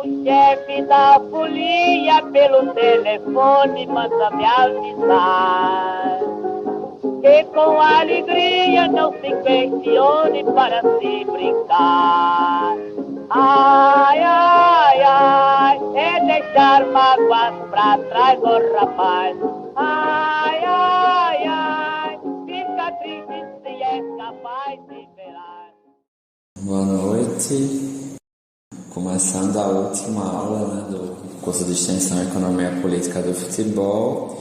O chefe da folia pelo telefone manda me avisar que com alegria não se questione para se brincar. Ai, ai, ai, é deixar mágoas pra trás, oh rapaz. Ai, ai, ai, fica triste se é capaz de verar. Boa noite. Começando a última aula, do curso de Extensão Economia Política do Futebol.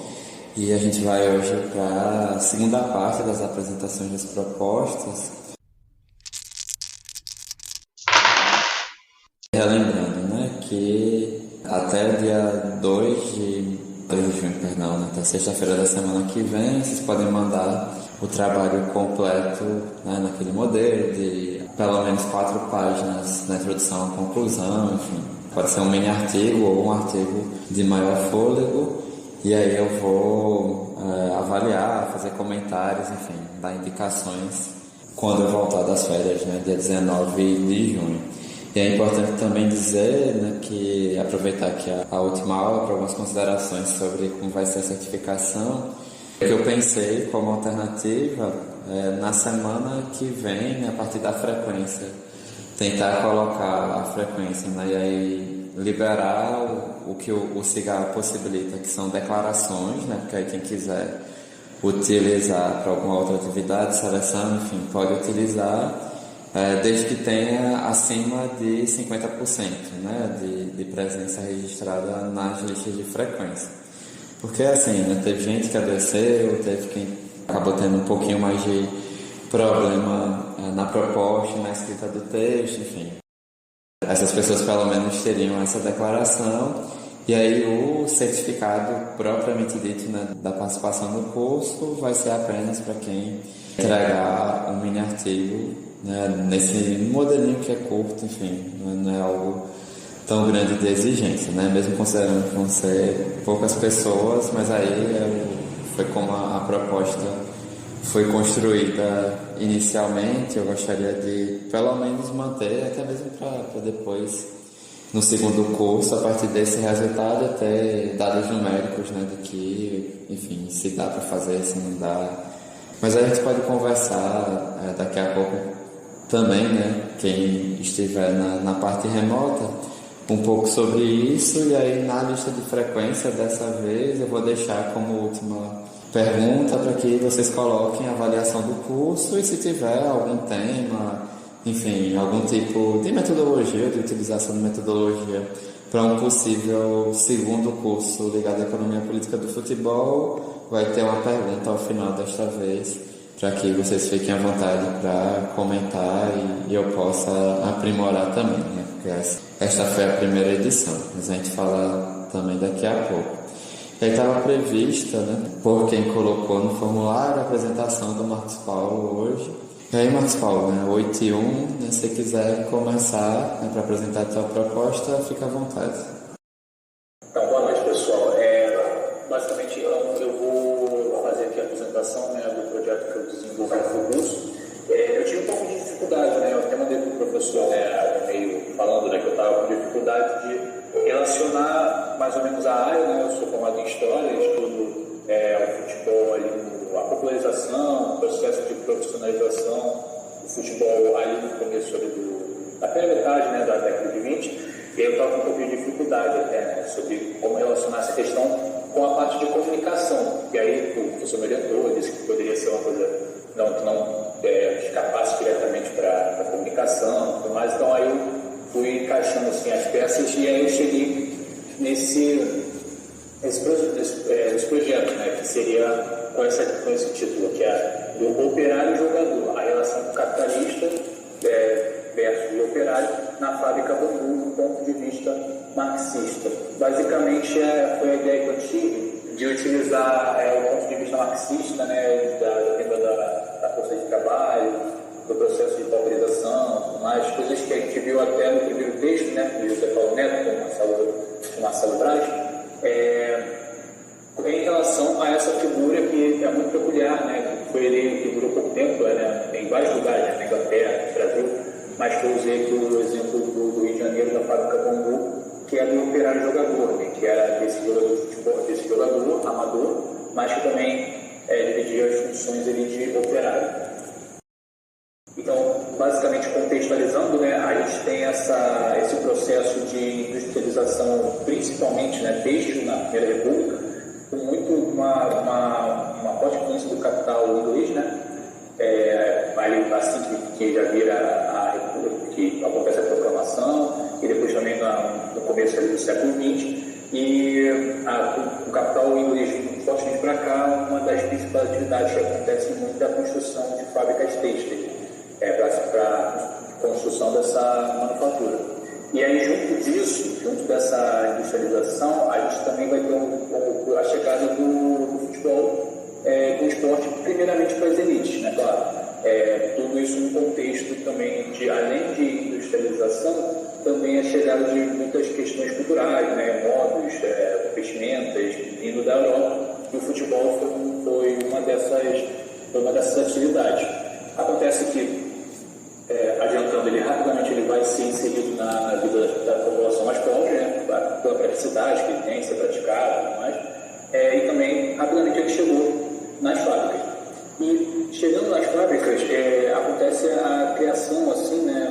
E a gente vai hoje para a segunda parte das apresentações das propostas. Relembrando, que até o dia 2 de junho, até sexta-feira da semana que vem, vocês podem mandar o trabalho completo, naquele modelo de pelo menos 4 páginas na introdução, conclusão, enfim. Pode ser um mini artigo ou um artigo de maior fôlego, e aí eu vou avaliar, fazer comentários, enfim, dar indicações quando eu voltar das férias, dia 19 de junho. E é importante também dizer, que aproveitar aqui a última aula para algumas considerações sobre como vai ser a certificação, que eu pensei como alternativa na semana que vem, a partir da frequência, tentar colocar a frequência, e aí liberar o que o CIGA possibilita, que são declarações, porque aí quem quiser utilizar para alguma outra atividade, seleção, enfim, pode utilizar, desde que tenha acima de 50%, de presença registrada nas listas de frequência. Porque assim, teve gente que adoeceu, teve quem acabou tendo um pouquinho mais de problema na proposta, na escrita do texto, enfim. Essas pessoas pelo menos teriam essa declaração, e aí o certificado propriamente dito, da participação no curso vai ser apenas para quem entregar um mini artigo, nesse modelinho que é curto, enfim, não é algo tão grande de exigência, mesmo considerando que vão ser poucas pessoas, mas aí foi como a proposta foi construída inicialmente. Eu gostaria de pelo menos manter, até mesmo para depois, no segundo curso, a partir desse resultado, ter dados numéricos, de que, enfim, se dá para fazer, se não dá. Mas aí a gente pode conversar daqui a pouco também, quem estiver na parte remota, um pouco sobre isso. E aí na lista de frequência dessa vez eu vou deixar como última pergunta para que vocês coloquem a avaliação do curso, e se tiver algum tema, enfim, algum tipo de metodologia, de utilização de metodologia para um possível segundo curso ligado à economia política do futebol, vai ter uma pergunta ao final desta vez, para que vocês fiquem à vontade para comentar e eu possa aprimorar também, porque esta foi a primeira edição, mas a gente fala também daqui a pouco. E aí estava prevista, por quem colocou no formulário, a apresentação do Marcos Paulo hoje. E aí, Marcos Paulo, 8:01, se quiser começar para apresentar a sua proposta, fica à vontade. Então, boa noite, pessoal. Basicamente, eu vou fazer aqui a apresentação do projeto que eu desenvolvi no curso. Eu tive um pouco de dificuldade, eu até mandei para o professor meio falando que eu estava com dificuldade de relacionar mais ou menos a área, eu sou formado em História, estudo o futebol ali, a popularização, o processo de profissionalização do futebol ali no começo ali da primeira metade da década de 20, e aí eu estava com um pouquinho de dificuldade até, sobre como relacionar essa questão com a parte de comunicação, e aí o professor me orientou, disse que poderia ser uma coisa que não escapasse diretamente para a comunicação e tudo mais. Então aí eu fui encaixando as peças, e aí eu cheguei nesse projeto, que seria com esse título, que é do operário e jogador, a relação capitalista versus o operário na fábrica Bambu, do ponto de vista marxista. Basicamente foi a ideia que eu tive de utilizar o ponto de vista marxista, da força de trabalho, do processo de pauperização, mais coisas que a gente viu até no primeiro texto, do José Paulo Neto, com o Marcelo Braz, em relação a essa figura que é muito peculiar, que foi ele que durou pouco tempo, em vários lugares, na Inglaterra, no Brasil, mas que eu usei aqui o exemplo do Rio de Janeiro, da fábrica Bambu, operário jogador, né, que era desse jogador de futebol, desse jogador amador, mas que também dividia as funções ali de operário. Então, basicamente contextualizando, né, a gente tem esse processo de industrialização, principalmente, né, desde a Primeira República, com muito uma forte influência do capital inglês, né, assim que já vira a República, que acontece a proclamação, e depois também no começo do século XX, e o capital inglês fortemente para cá, uma das principais atividades que acontece muito é a construção de fábricas têxteis, para a construção dessa manufatura. E aí, junto dessa industrialização, a gente também vai ter a chegada do futebol, do esporte, primeiramente para as elites, né, claro. Tudo isso num contexto também de, além de industrialização, também a chegada de muitas questões culturais, né, modos, vestimentas, vindo da Europa, e o futebol foi uma dessas atividades. Acontece que, adiantando, rapidamente ele vai ser inserido na vida da população mais pobre, né, pela praticidade que ele tem, ser praticado e tudo mais, e também rapidamente ele chegou nas fábricas. E chegando nas fábricas, acontece a criação, assim, né,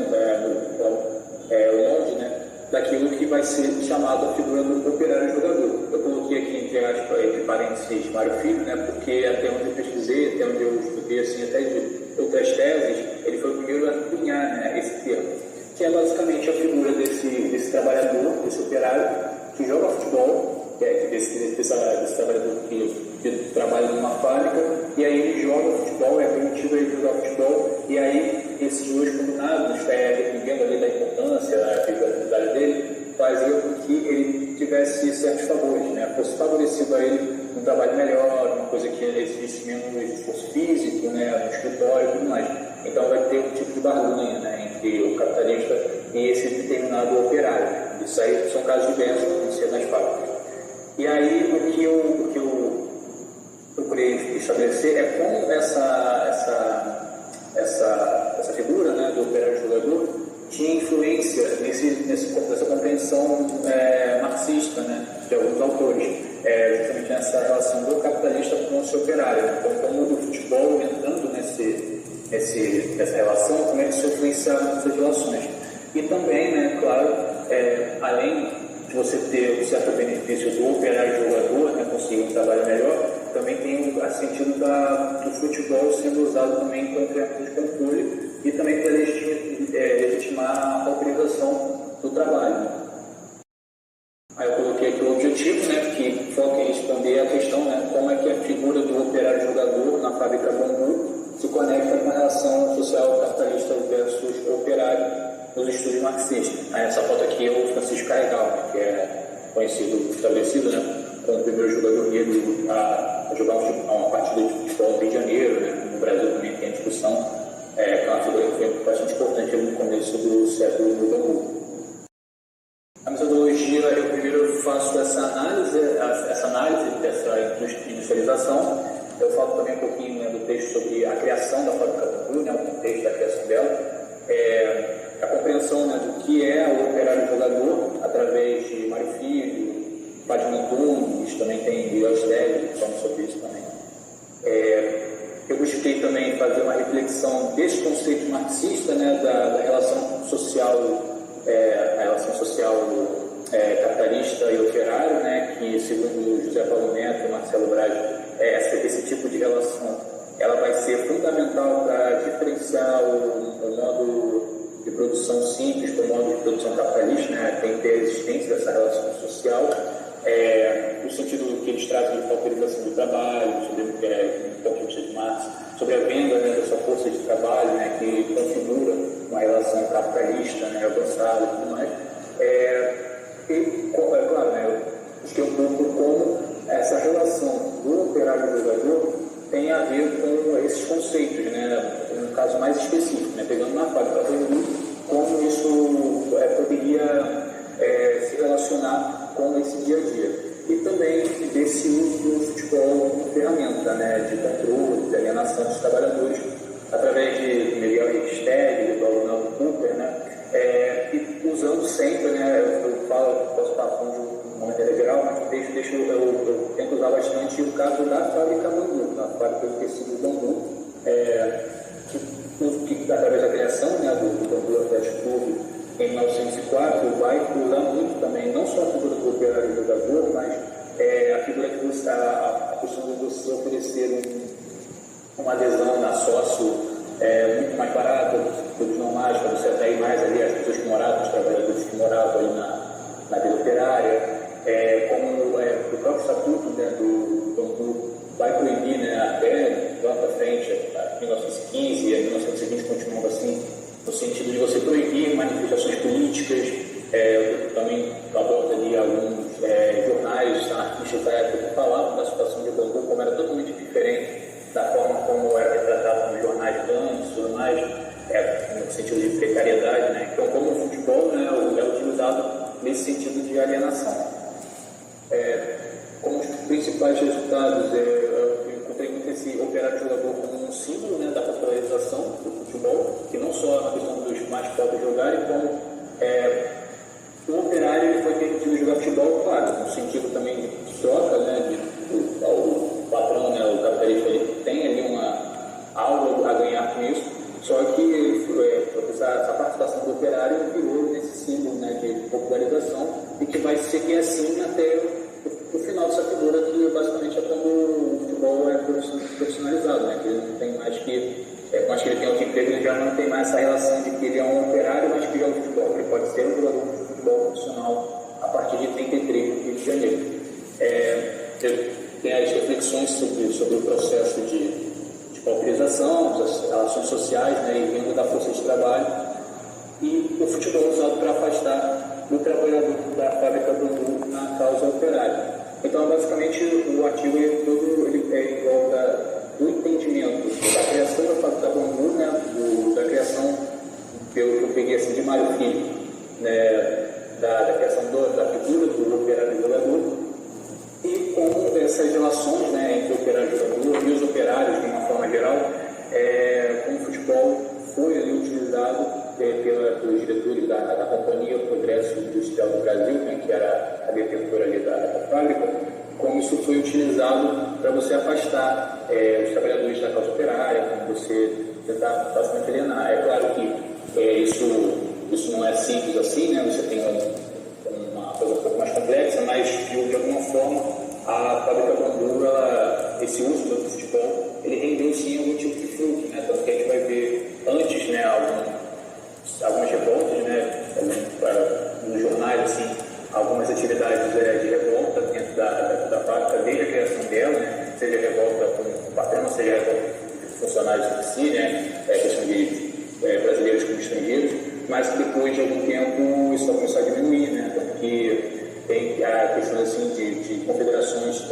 longe, né, daquilo que vai ser chamado a figura do operário jogador. Eu coloquei aqui entre parênteses Mário Filho, né, porque até onde eu pesquisei, até onde eu estudei, assim, até de outras teses, ele foi o primeiro a cunhar, né, esse termo, que é basicamente a figura desse trabalhador, desse operário, que joga futebol, desse trabalhador que trabalha numa fábrica, e aí ele joga futebol, é permitido ele jogar futebol, e aí esses dois combinados, dependendo ali da importância, da atividade dele, fazia com que ele tivesse certos favores, né? Fosse favorecido a ele um trabalho melhor, uma coisa que exigisse menos esforço físico, né, no escritório e tudo mais. Então vai ter um tipo de barganha, né, entre o capitalista e esse determinado operário. Isso aí são casos diversos que aconteciam nas fábricas. E aí o que eu procurei estabelecer é como essa figura, né, do operário jogador tinha influência nessa compreensão marxista, né, de alguns autores, justamente nessa relação do capitalista com o seu operário. Então, como o futebol entrando nessa relação, como ele se influencia nessas relações. E também, né, claro, além de você ter um certo benefício do operário jogador, né, conseguir um trabalho melhor, também tem o sentido do futebol sendo usado também como ferramenta de controle e também para legitimar a autorização do trabalho. Aí eu coloquei aqui o objetivo, né, que foca em responder a questão, né, como é que a figura do operário jogador na fábrica Bambu se conecta com a relação social capitalista versus operário nos estudos marxistas. Essa foto aqui é o Francisco Carregal, que é estabelecido, né, como o primeiro jogador negro a jogar uma partida de futebol no Rio de Janeiro, né. No Brasil também tem a discussão, que é uma figura que foi bastante importante no começo do século do Bambu. A metodologia, eu primeiro faço essa análise dessa industrialização. Eu falo também um pouquinho, né, do texto sobre a criação da fábrica Bambu, né, o contexto da criação dela. A compreensão, né, do que é o operário jogador, através de Mário Filho, Fátima Antunes, também tem Miguel Esteves, que falam sobre isso também. Eu busquei também fazer uma reflexão desse conceito marxista, né, da relação social, a relação social capitalista e operário, né, que, segundo José Paulo Neto e Marcelo Braz, esse tipo de relação ela vai ser fundamental para diferenciar o modo de produção simples do modo de produção capitalista, né? Tem que ter a existência dessa relação social, no sentido que eles trazem de valorização do trabalho, sobre o ponto de vista de Marx, sobre a venda, né, dessa força de trabalho, né, que configura uma relação capitalista, né, avançada e tudo mais. Claro, né, eu busquei um pouco como essa relação do operário e do jogador tem a ver com esses conceitos, né, no caso mais específico, né, pegando na fábrica como isso poderia se relacionar com esse dia a dia. E também desse uso do futebol como ferramenta, né, de controle, de alienação dos trabalhadores, através de Miguel Ricksteg, do Ronaldo Cooper, né, e usando sempre, né, eu posso falar de um bastante o caso da fábrica Bambu, a fábrica do tecido Bambu, que através da criação, né, do Bambu Atlético Clube em 1904, vai cruzar muito também, não só a figura do operário e jogador, mas a figura que você, a questão de você oferecer uma adesão na sócio muito mais barata, produtos normais, para você atrair mais ali as pessoas que moravam, os trabalhadores que moravam ali na vida operária, como o próprio estatuto, né, do Bambu vai proibir, né, até lá para frente, a 1915 e a 1920 continuando assim, no sentido de você proibir manifestações políticas, também aborda ali alguns jornais, artistas da época que falavam da situação de Bambu, como era totalmente diferente da forma como era retratado nos jornais antes e tudo mais, no sentido de precariedade, né? Então, como o futebol, né, é utilizado nesse sentido de alienação. Como os principais resultados, eu encontrei muito esse operário jogador como um símbolo, né, da popularização do futebol, que não só a questão dos mais pobres jogarem, como o operário ele foi permitido jogar futebol, claro, no sentido também de troca, né, o patrão, né, o capitalista, ele tem ali algo a ganhar com isso, só que essa participação do operário virou nesse símbolo, né, de popularização e que vai seguir assim até o final dessa figura, que basicamente é quando o futebol é profissionalizado, né, que ele não tem mais que, mais que ele tem outro emprego, ele já não tem mais essa relação de que ele é um operário, mas que joga futebol, ele pode ser um jogador de futebol profissional a partir de 33 do Rio de Janeiro. Tem as reflexões sobre o processo de pauperização, das relações sociais, né, e venda da força de trabalho, e o futebol usado para afastar o trabalhador da fábrica Bambu na causa operária. Então, basicamente, o artigo ele em volta do entendimento da criação da fábrica Bambu, né, da criação, pelo que eu peguei assim, de Mário Filho, né, da criação da figura do operário e jogador, e como essas relações, né, entre o operário e o jogador e os operários, de uma forma geral, como o futebol foi ali utilizado pelos diretores da Companhia Progresso Industrial do Brasil, né, que era a detentora ali da fábrica, como isso foi utilizado para você afastar os trabalhadores da causa operária, como você tentar bastante alienar. É claro que isso não é simples assim, né, você tem uma coisa um pouco mais complexa, mas de alguma forma a fábrica Bambu, esse uso do futebol, ele rendeu sim algum tipo de fruto, né? Tanto que a gente vai ver antes, né, algumas revoltas, né, nos jornais, assim, algumas atividades de revolta dentro da fábrica, desde a criação dela, né, seja revolta com o patrão, seja revolta com funcionários em si, né, questão de brasileiros como estrangeiros, mas que depois de algum tempo isso vai começar a diminuir, né, tanto que tem a questão assim, de confederações,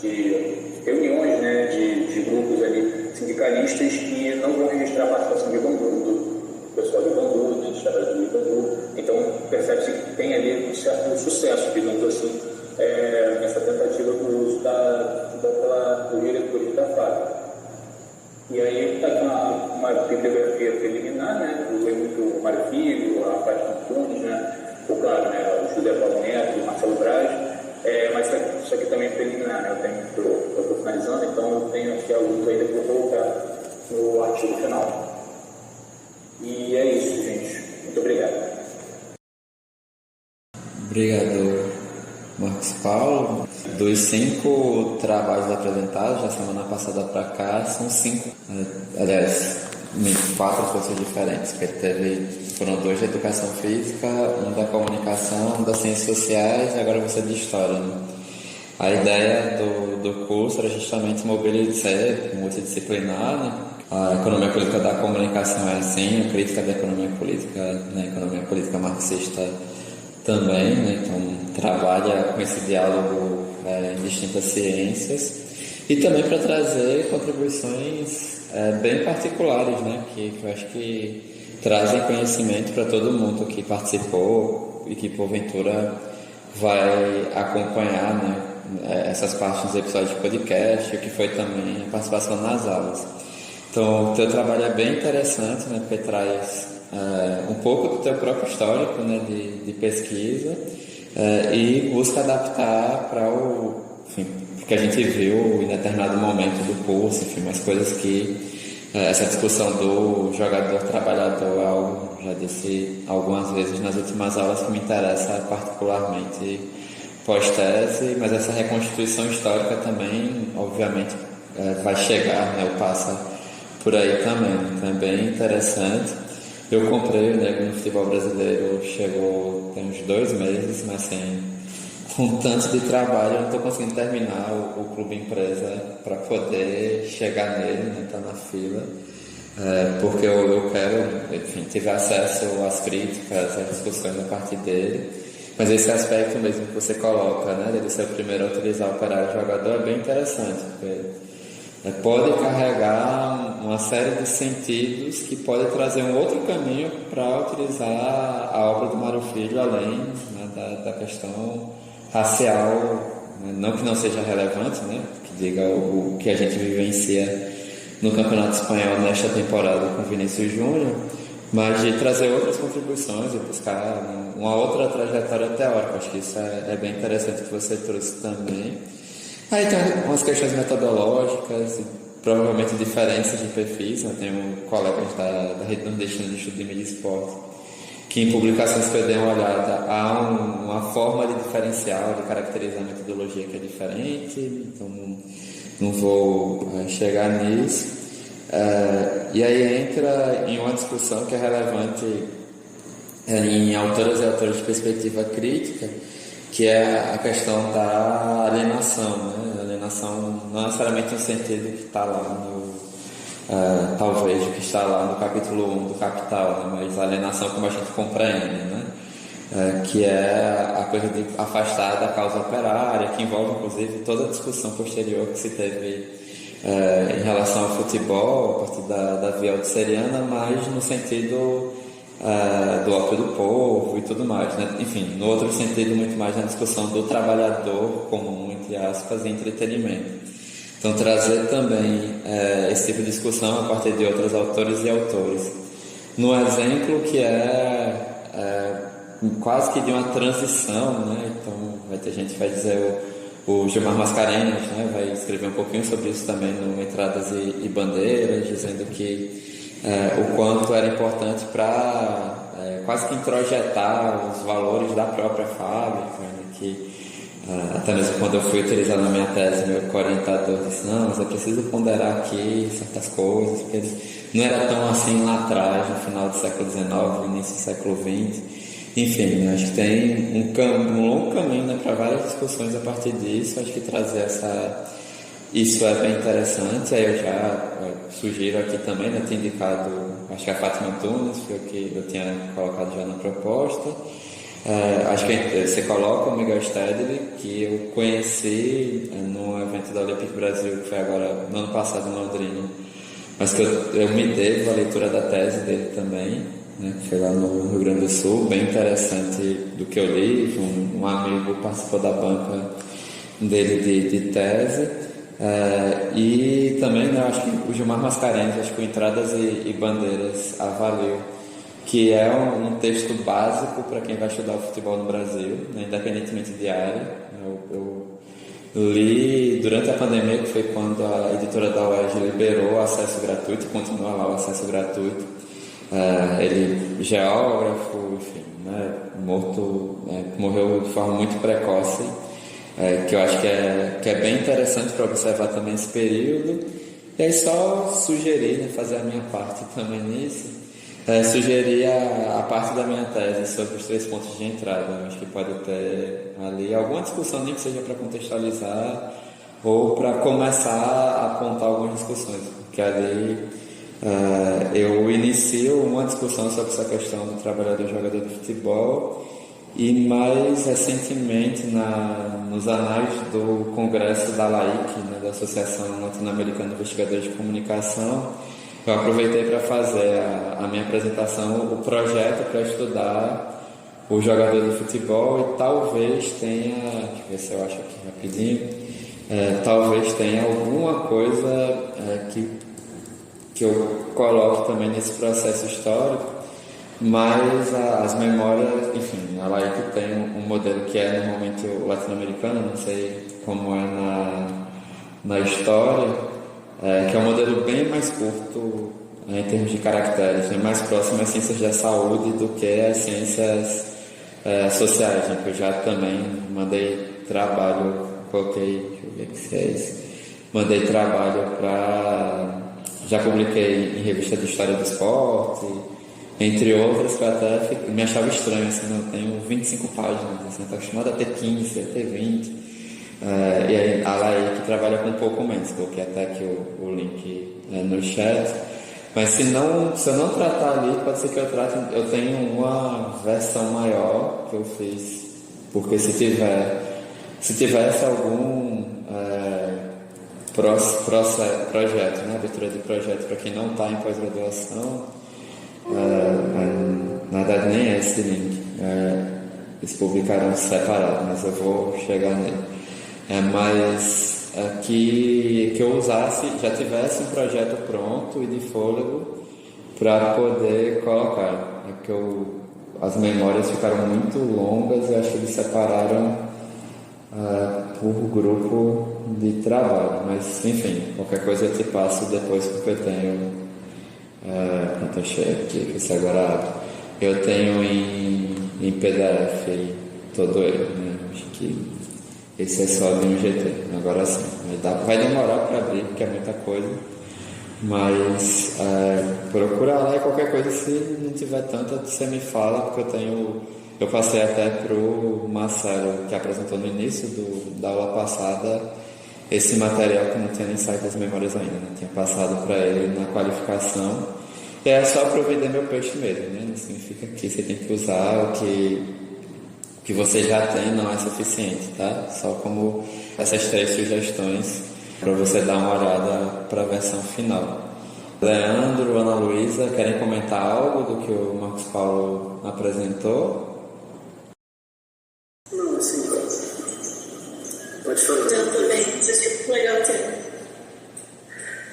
de reuniões, né, de grupos ali sindicalistas que não vão registrar a participação de Bambu, do pessoal de Bambu, né, dos trabalhadores de Bambu. Então percebe-se que tem ali um certo sucesso, digamos assim, nessa tentativa do uso dos diretores da fábrica. E aí está aqui uma bibliografia preliminar, né, do Mário Filho, a Fátima Antunes, né, claro, né, o José Paulo Neto, o Marcelo Braz, mas isso aqui também é preliminar, né, eu estou finalizando, então eu tenho aqui alguns ainda para colocar no artigo final. E é isso, gente. Muito obrigado. Obrigado, Marcos Paulo. Dos 5 trabalhos apresentados da semana passada para cá, são 5, aliás, 4 cursos diferentes, porque foram 2 de educação física, um da comunicação, um das ciências sociais e agora você de história, né? A ideia do curso era justamente mobilizar, multidisciplinar, né? A economia política da comunicação é assim, a crítica da economia política, né? A economia política marxista também, né? Então trabalha com esse diálogo em distintas ciências e também para trazer contribuições bem particulares, né? Que eu acho que trazem conhecimento para todo mundo que participou e que porventura vai acompanhar, né, essas partes dos episódios de podcast, o que foi também a participação nas aulas. Então o teu trabalho é bem interessante, né, porque traz um pouco do teu próprio histórico, né, de pesquisa e busca adaptar para o que a gente viu em determinado momento do curso, enfim, umas coisas que essa discussão do jogador-trabalhador é algo, já disse algumas vezes nas últimas aulas, que me interessa particularmente pós-tese, mas essa reconstituição histórica também, obviamente, vai chegar, né, ou passa por aí também, então é bem interessante. Eu comprei o Negro no Futebol Brasileiro, chegou tem uns 2 meses, mas com tanto de trabalho eu não estou conseguindo terminar o Clube Empresa para poder chegar nele, né, tá na fila, porque eu quero, enfim, tive acesso às críticas, às discussões a partir dele, mas esse aspecto mesmo que você coloca, né, dele ser o primeiro a utilizar o operário jogador, é bem interessante, porque pode carregar uma série de sentidos que pode trazer um outro caminho para utilizar a obra do Mário Filho, além, né, da questão racial, não que não seja relevante, né, que diga o que a gente vivencia no Campeonato Espanhol nesta temporada com Vinícius Júnior, mas de trazer outras contribuições e buscar uma outra trajetória teórica. Acho que isso é bem interessante que você trouxe também. Aí tem umas questões metodológicas, provavelmente diferentes de perfis. Eu tenho colegas da Rede Nordestina de Estudo de Mídia e Esporte que em publicações que eu dei uma olhada há uma forma de diferencial, de caracterizar a metodologia que é diferente, então não vou chegar nisso. E aí entra em uma discussão que é relevante em autoras e autores de perspectiva crítica, que é a questão da alienação, né? Alienação não necessariamente no sentido que está lá talvez o que está lá no capítulo 1 do Capital, né? Mas a alienação como a gente compreende, né? Que é a coisa de afastar da causa operária, que envolve inclusive toda a discussão posterior que se teve em relação ao futebol, a partir da via alticeriana, mas no sentido do ópio do povo e tudo mais, né? Enfim, no outro sentido, muito mais na discussão do trabalhador comum, entre aspas, e entretenimento. Então, trazer também esse tipo de discussão a partir de outros autores e autores. No exemplo que quase que de uma transição, né? Então, vai ter gente que vai dizer o Gilmar Mascarenhas, né? Vai escrever um pouquinho sobre isso também no Entradas e Bandeiras, dizendo que o quanto era importante para quase que introjetar os valores da própria fábrica, né? Que até mesmo quando eu fui utilizar na minha tese, meu orientador disse, não, mas eu preciso ponderar aqui certas coisas, porque não era tão assim lá atrás, no final do século XIX, início do século XX. Enfim, né, acho que tem um longo caminho, né, para várias discussões a partir disso. Acho que trazer isso é bem interessante. Aí eu já sugiro aqui também, né, ter indicado, acho que a Fátima Antunes, foi o que eu tinha colocado já na proposta. Acho que você coloca o Miguel Stedley, que eu conheci no evento da Olympic Brasil, que foi agora no ano passado em Londrina, mas que eu me devo a leitura da tese dele também, né, que foi lá no Rio Grande do Sul, bem interessante do que eu li. Um amigo participou da banca dele de tese, e também, né, acho que o Gilmar Mascarenhas, acho que o Entradas e Bandeiras avaliou, que é um texto básico para quem vai estudar o futebol no Brasil, né, independentemente de área. Eu li durante a pandemia, que foi quando a editora da UERJ liberou o acesso gratuito, e continua lá o acesso gratuito. Ele, geógrafo, enfim, né, morreu de forma muito precoce, que eu acho que é bem interessante para observar também esse período. E aí só sugerir, né, fazer a minha parte também nisso. Sugerir a parte da minha tese sobre os 3 pontos de entrada. Eu acho que pode ter ali alguma discussão, nem que seja para contextualizar ou para começar a apontar algumas discussões, porque ali eu inicio uma discussão sobre essa questão do trabalhador jogador de futebol, e mais recentemente nos anais do Congresso da LAIC, né, da Associação Latino-Americana de Investigadores de Comunicação, eu aproveitei para fazer a minha apresentação, o projeto para estudar o jogador de futebol, e talvez tenha, deixa eu ver se eu acho aqui rapidinho, talvez tenha alguma coisa que eu coloque também nesse processo histórico, Mas as memórias, enfim, a Laíque tem um modelo que é normalmente o latino-americano, não sei como é na história, que é um modelo bem mais curto em termos de caracteres, é mais próximo às ciências da saúde do que às ciências sociais, né? Eu já também mandei trabalho, coloquei, deixa eu ver aqui se é isso, mandei trabalho já publiquei em revista de história do esporte, entre outras, que eu até me achava estranho, assim, eu tenho 25 páginas, assim, estou acostumado a ter 15, a ter 20, e aí a Laí que trabalha com um pouco menos, coloquei até aqui o link no chat, mas se eu não tratar ali, pode ser que eu tenho uma versão maior que eu fiz, porque se tivesse algum projeto, né, abertura de projeto para quem não está em pós-graduação, na verdade nem é esse link, eles publicaram separado, mas eu vou chegar nele. Mas que eu já tivesse um projeto pronto e de fôlego para poder colocar. Porque as memórias ficaram muito longas e acho que eles separaram por grupo de trabalho. Mas enfim, qualquer coisa eu te passo depois, porque eu tenho. Pronto, achei aqui, que agora abre. Eu tenho em PDF todo ele, né? Acho que esse é só de um GT, agora sim. Vai demorar para abrir, porque é muita coisa, mas procura lá e qualquer coisa, se não tiver tanta, você me fala, porque eu passei até pro Marcelo, que apresentou no início da aula passada, esse material que não tinha nem saído das memórias ainda, né? Tinha passado para ele na qualificação, e é só para eu vender meu peixe mesmo, né? Não significa que você tem que usar o que você já tem, não é suficiente, tá? Só como essas 3 sugestões para você dar uma olhada para a versão final. Leandro, Ana Luísa, querem comentar algo do que o Marcos Paulo apresentou? Não, assim, pode falar. Então, tudo bem, isso é legal ter.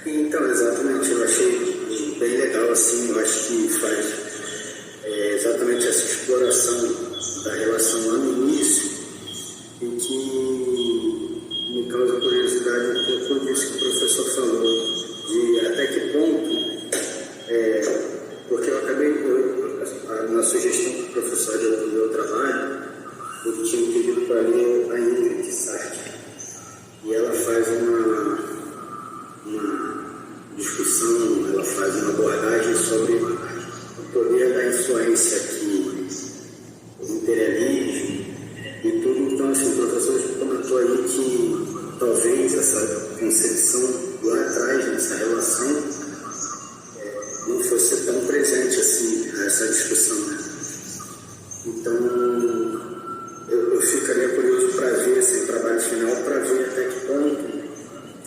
Então, exatamente, eu achei bem legal, assim, eu acho que faz exatamente essa exploração da relação lá no início, e que me causa curiosidade um pouco disso que o professor falou, de até que ponto, porque eu acabei, na sugestão que o professor deu do meu trabalho, eu tinha pedido para ler a Ingrid Sartre, e ela faz uma discussão, ela faz uma abordagem sobre o poder da influência que o imperialismo e tudo. Então, assim, o professor comentou aí que talvez essa concepção lá atrás, nessa relação, não fosse tão presente assim, essa discussão. Então, eu ficaria curioso para ver, assim, o trabalho final, para ver até que ponto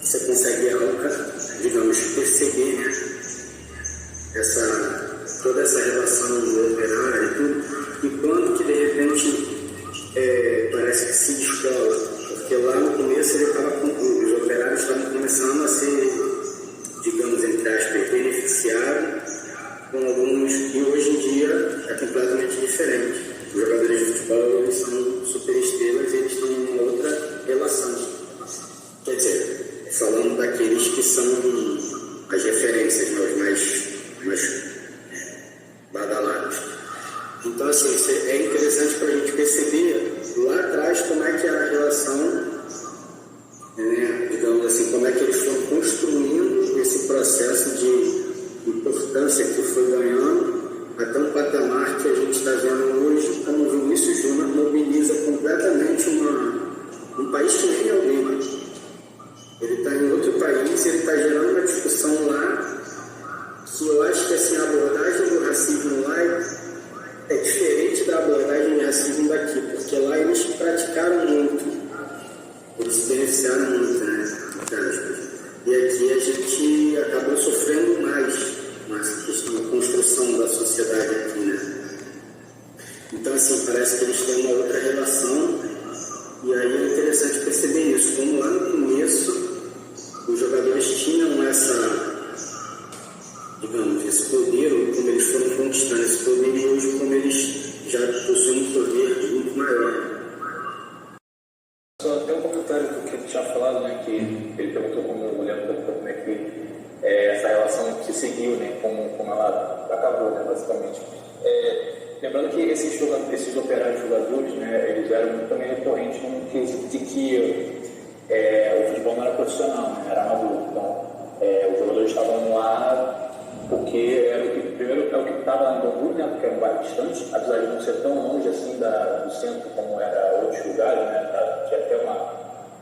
você consegue, digamos, perceber, né, toda essa relação operária e tudo, e quando que de repente parece que se descola, porque lá no começo os operários estavam começando a ser, digamos, entre aspas, beneficiados com alguns, e hoje em dia é completamente diferente. Os jogadores de futebol, eles são superestrelas e eles estão em uma outra relação. Quer dizer, falando daqueles que são as referências, né, os mais badalados. Então, assim, é interessante para a gente perceber lá atrás como é que era a relação, né, digamos assim, como é que eles foram construindo esse processo de importância que foi ganhando até um patamar que a gente está vendo hoje, comentário do que ele tinha falado, né, que ele perguntou o Leandro perguntou como é que essa relação se seguiu, né, como ela acabou, né, basicamente. Lembrando que esses operários jogadores, né, eles eram também recorrentes num quesito de que o futebol não era profissional, né, era amador. Então, os jogadores estavam lá porque primeiro é o que estava em Bangu, né, porque era um bairro distante, apesar de não ser tão longe assim do centro como era outros lugares, né, tinha até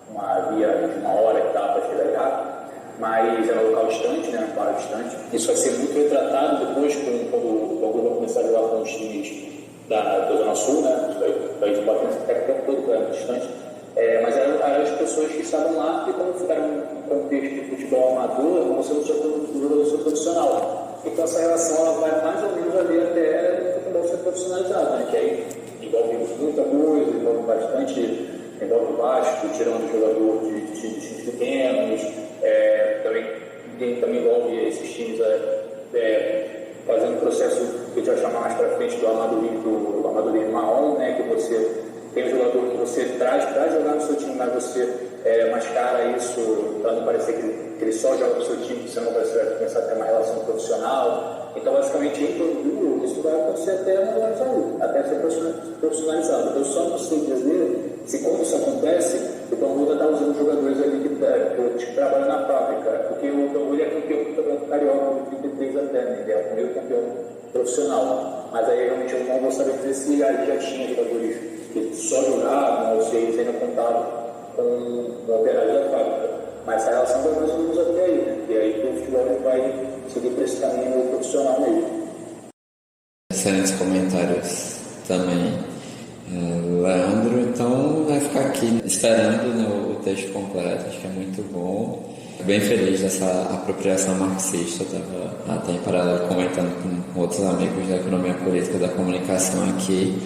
uma via de 1 hora e tal para chegar rápido, mas era um local distante, né, um bairro distante. Isso vai ser muito retratado depois quando o Bangu vai começar a jogar com os times da Zona Sul, né, vai debater esse tempo todo, que era muito distante. Mas eram as pessoas que estavam lá e como ficaram um contexto de futebol amador, você não tinha um jogador profissional. Então essa relação ela vai mais ou menos ali até o futebol ser profissionalizado, né? Que aí envolve muita coisa, envolve bastante, envolve o Vasco, tirando o jogador de times pequenos, também envolve esses times fazendo o processo que a gente vai chamar mais para frente do amadorismo marrom, né? Que você tem um jogador que você traz para jogar no seu time, mas você mascara isso para não parecer que ele só joga no seu time, você não vai começar a ter uma relação profissional. Então, basicamente, em Bangu, isso vai acontecer até na Zona Sul, até ser profissionalizado. Eu só não sei dizer se quando isso acontece, o Bangu está usando jogadores ali que trabalham na fábrica, porque o Bangu é campeão do Campeonato Carioca de 33 até, né? Ele é o primeiro campeão profissional. Mas aí, realmente, eu não vou saber dizer se ali já tinha jogadores que só jogavam, ou se eles ainda contavam com o operário da fábrica. Mas a relação vai mais ou menos até aí, né? E aí o futebol vai seguir para esse caminho profissional mesmo. Excelentes comentários também, Leandro. Então, vai ficar aqui esperando, né, o texto completo, acho que é muito bom. Bem feliz dessa apropriação marxista, estava até em paralelo comentando com outros amigos da economia política da comunicação aqui.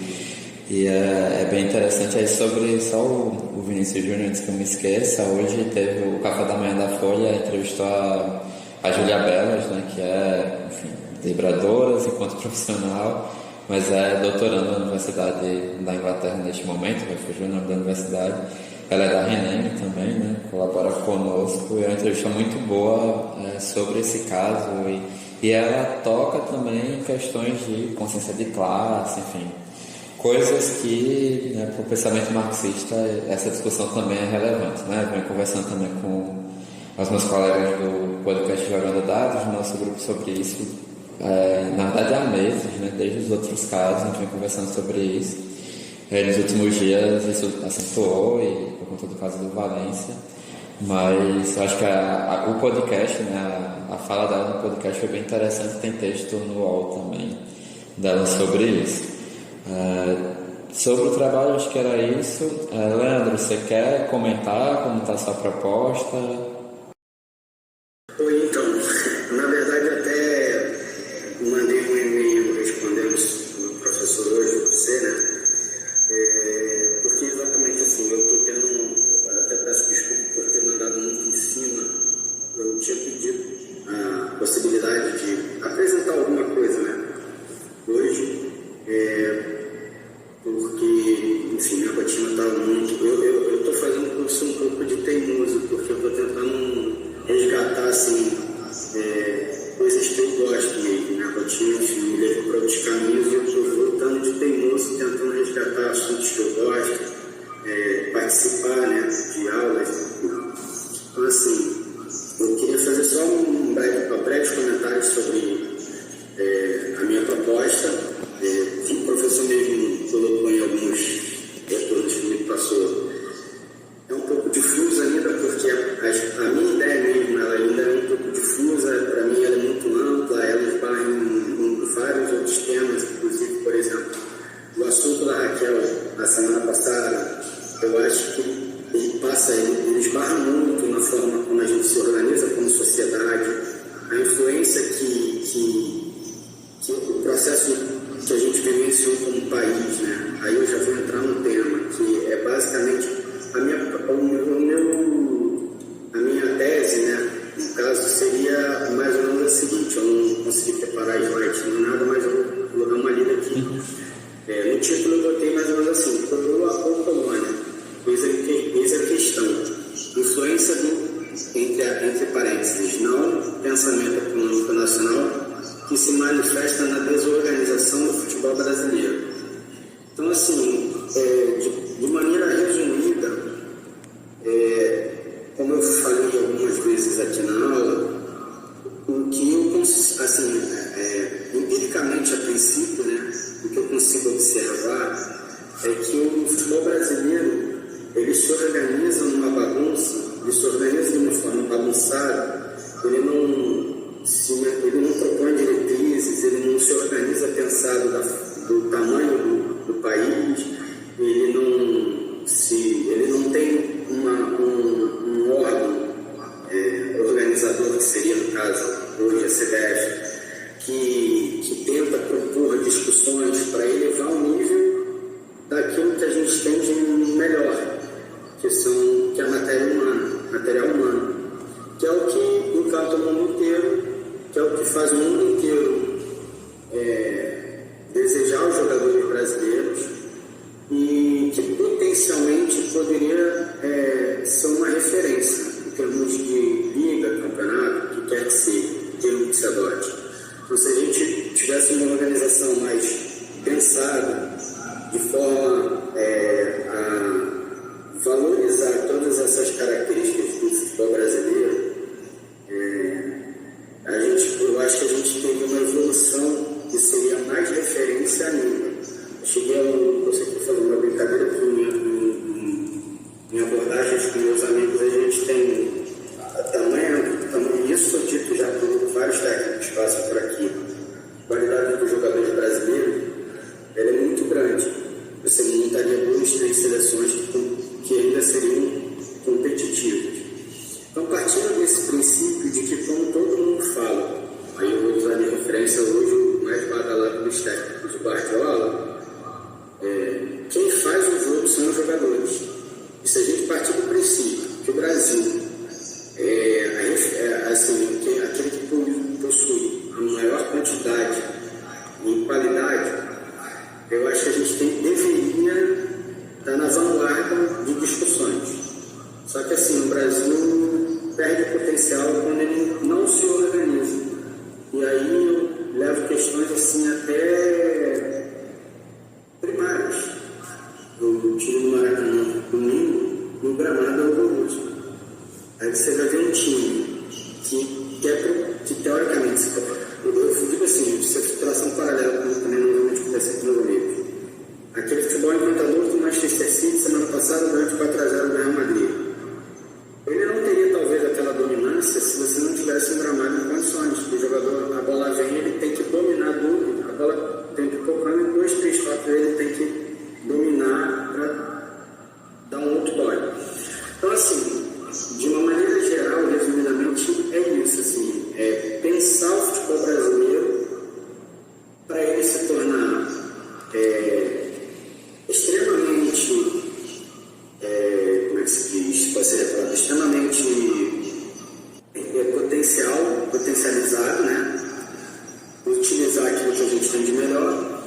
E é bem interessante aí sobre só o Vinícius Júnior, antes que eu me esqueça, hoje teve o Café da Manhã da Folha, entrevistou a Júlia Belas, né, que é, enfim, livradoras enquanto profissional, mas é doutoranda na Universidade da Inglaterra neste momento, vai fugir o nome da universidade. Ela é da Reneme também, né, colabora conosco, e é uma entrevista muito boa sobre esse caso, e ela toca também em questões de consciência de classe, enfim, coisas que, né, para o pensamento marxista, essa discussão também é relevante, né? Eu venho conversando também com os meus colegas do podcast Jogando Dados, do nosso grupo, sobre isso, na verdade há meses, né? Desde os outros casos, a gente vem conversando sobre isso. Nos últimos dias isso acentuou, e por conta do caso do Valência, mas eu acho que o podcast, né, a fala dela no podcast foi bem interessante, tem texto no UOL também dela sobre isso. Sobre o trabalho, acho que era isso. Leandro, você quer comentar como está a sua proposta? Oi, então, na verdade até mandei um e-mail respondendo o professor hoje, você, né? Porque exatamente assim, eu estou tendo, até peço desculpa por ter mandado muito em cima, eu tinha pedido a possibilidade de apresentar alguma coisa, né? Hoje, porque, enfim, minha rotina está muito... Eu estou fazendo um curso um pouco de teimoso, porque eu estou tentando resgatar, assim, coisas que eu gosto mesmo. Minha rotina, enfim, me levou para outros caminhos e eu estou voltando de teimoso, tentando resgatar assuntos que eu gosto, participar, né, de aulas. Então, assim, eu queria fazer só um breve comentário sobre a minha proposta. O professor mesmo colocou em alguns retornos que me passou. É um pouco difusa ainda, porque a minha ideia mesmo, ela ainda é um pouco difusa, para mim ela é muito ampla, ela esbarra em vários outros temas, inclusive, por exemplo, o assunto da Raquel, na semana passada, eu acho que ele esbarra muito na forma como a gente se organiza como sociedade, a influência que o processo que a gente vivenciou como país, né? Aí eu já vou entrar no tema, que é basicamente a minha tese, né? No caso, seria mais ou menos a seguinte: eu não consegui preparar slide nem nada, mas eu vou dar uma lida aqui. No título eu botei mais ou menos assim: coroa ou colônia? Eis a questão. conversas com meus amigos, a gente tem tamanho, isso foi dito já por vários técnicos que passam por aqui. A qualidade dos jogadores brasileiros ela é muito grande. Você montaria 2, 3 seleções que ainda seriam competitivas. Então, partindo desse princípio de que, como todo mundo fala, aí eu vou usar de referência hoje o mais badalado dos técnicos, o Guardiola, quem faz o jogo são os jogadores. E se a gente partir do princípio que o Brasil aquele que possui a maior quantidade em qualidade, eu acho que a gente deveria estar na vanguarda de discussões. Só que assim, o Brasil perde o potencial quando ele não se organiza. E aí eu levo questões assim até primárias. Eu tive no Maracanã domingo, no gramado horroroso. Aí você vai ver um time que teoricamente, eu digo assim, se eu traçar um paralelo, como também normalmente conversei com meus amigos. Aquele futebol encantador do Manchester City semana passada, durante 4-0 do Real Madrid. Ele não teria talvez aquela dominância se você não tivesse um gramado em condições. O jogador, a bola vem, ele tem que dominar a bola tem que tocar em 2, 3 toques, ele tem que dominar para dar um outro toque. Então assim, de uma maneira geral, resumidamente, é isso, assim, pensar o futebol brasileiro para ele se tornar extremamente, como é que se diz, pode ser reparado, extremamente potencializado, né? Utilizar aquilo que a gente tem de melhor.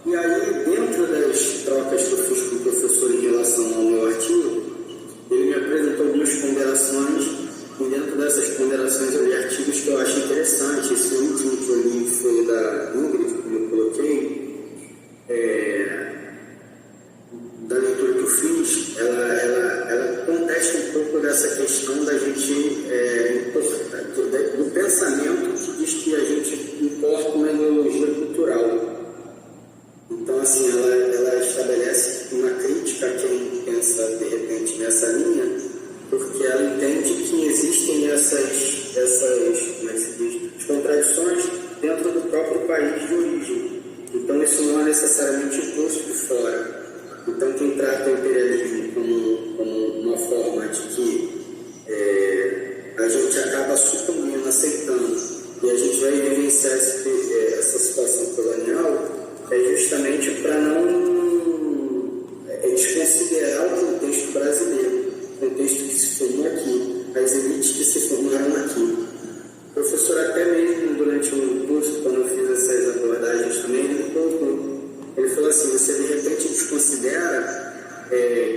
E aí, dentro das trocas que eu fiz com o professor em relação ao meu artigo, ele me apresentou algumas ponderações, e dentro dessas ponderações eu li artigos que eu acho interessante. Esse último que eu li foi da Ingrid, como eu coloquei, da leitura que eu fiz, ela contesta um pouco dessa questão da gente, do pensamento que diz que a gente importa uma ideologia cultural. Então, assim, ela estabelece uma crítica a quem pensa, de repente, nessa linha, porque ela entende que existem essas como é que se diz, contradições dentro do próprio país de origem. Então, isso não é necessariamente imposto de fora. Então, quem trata o imperialismo como uma forma de que a gente acaba sucumbindo, aceitando, e a gente vai vivenciar essa situação colonial, é justamente para não desconsiderar o contexto brasileiro, o contexto que se formou aqui, as elites que se formaram aqui. O professor, até mesmo durante o curso, quando eu fiz essas abordagens também, ele falou assim: você de repente desconsidera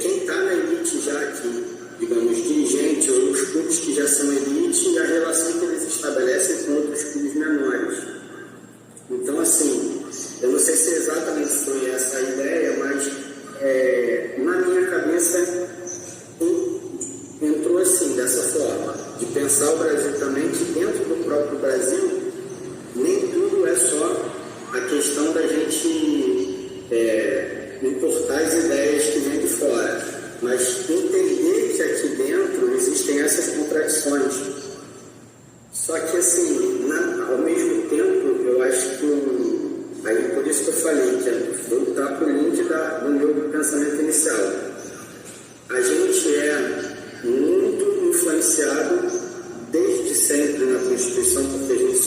quem está na elite já aqui, digamos, dirigentes ou os clubes que já são elite e a relação que eles estabelecem com outros clubes menores. Então, assim, eu não sei se exatamente foi essa a ideia, mas na minha cabeça entrou assim, dessa forma, de pensar o Brasil também, que dentro do próprio Brasil, nem tudo é só a questão da gente importar as ideias que vêm de fora, mas entender que aqui dentro existem essas contradições. Só que, assim, ao mesmo tempo, eu acho que, aí por isso que eu falei, que é voltar para o link do meu pensamento inicial. A gente é muito influenciado desde sempre na Constituição, porque a gente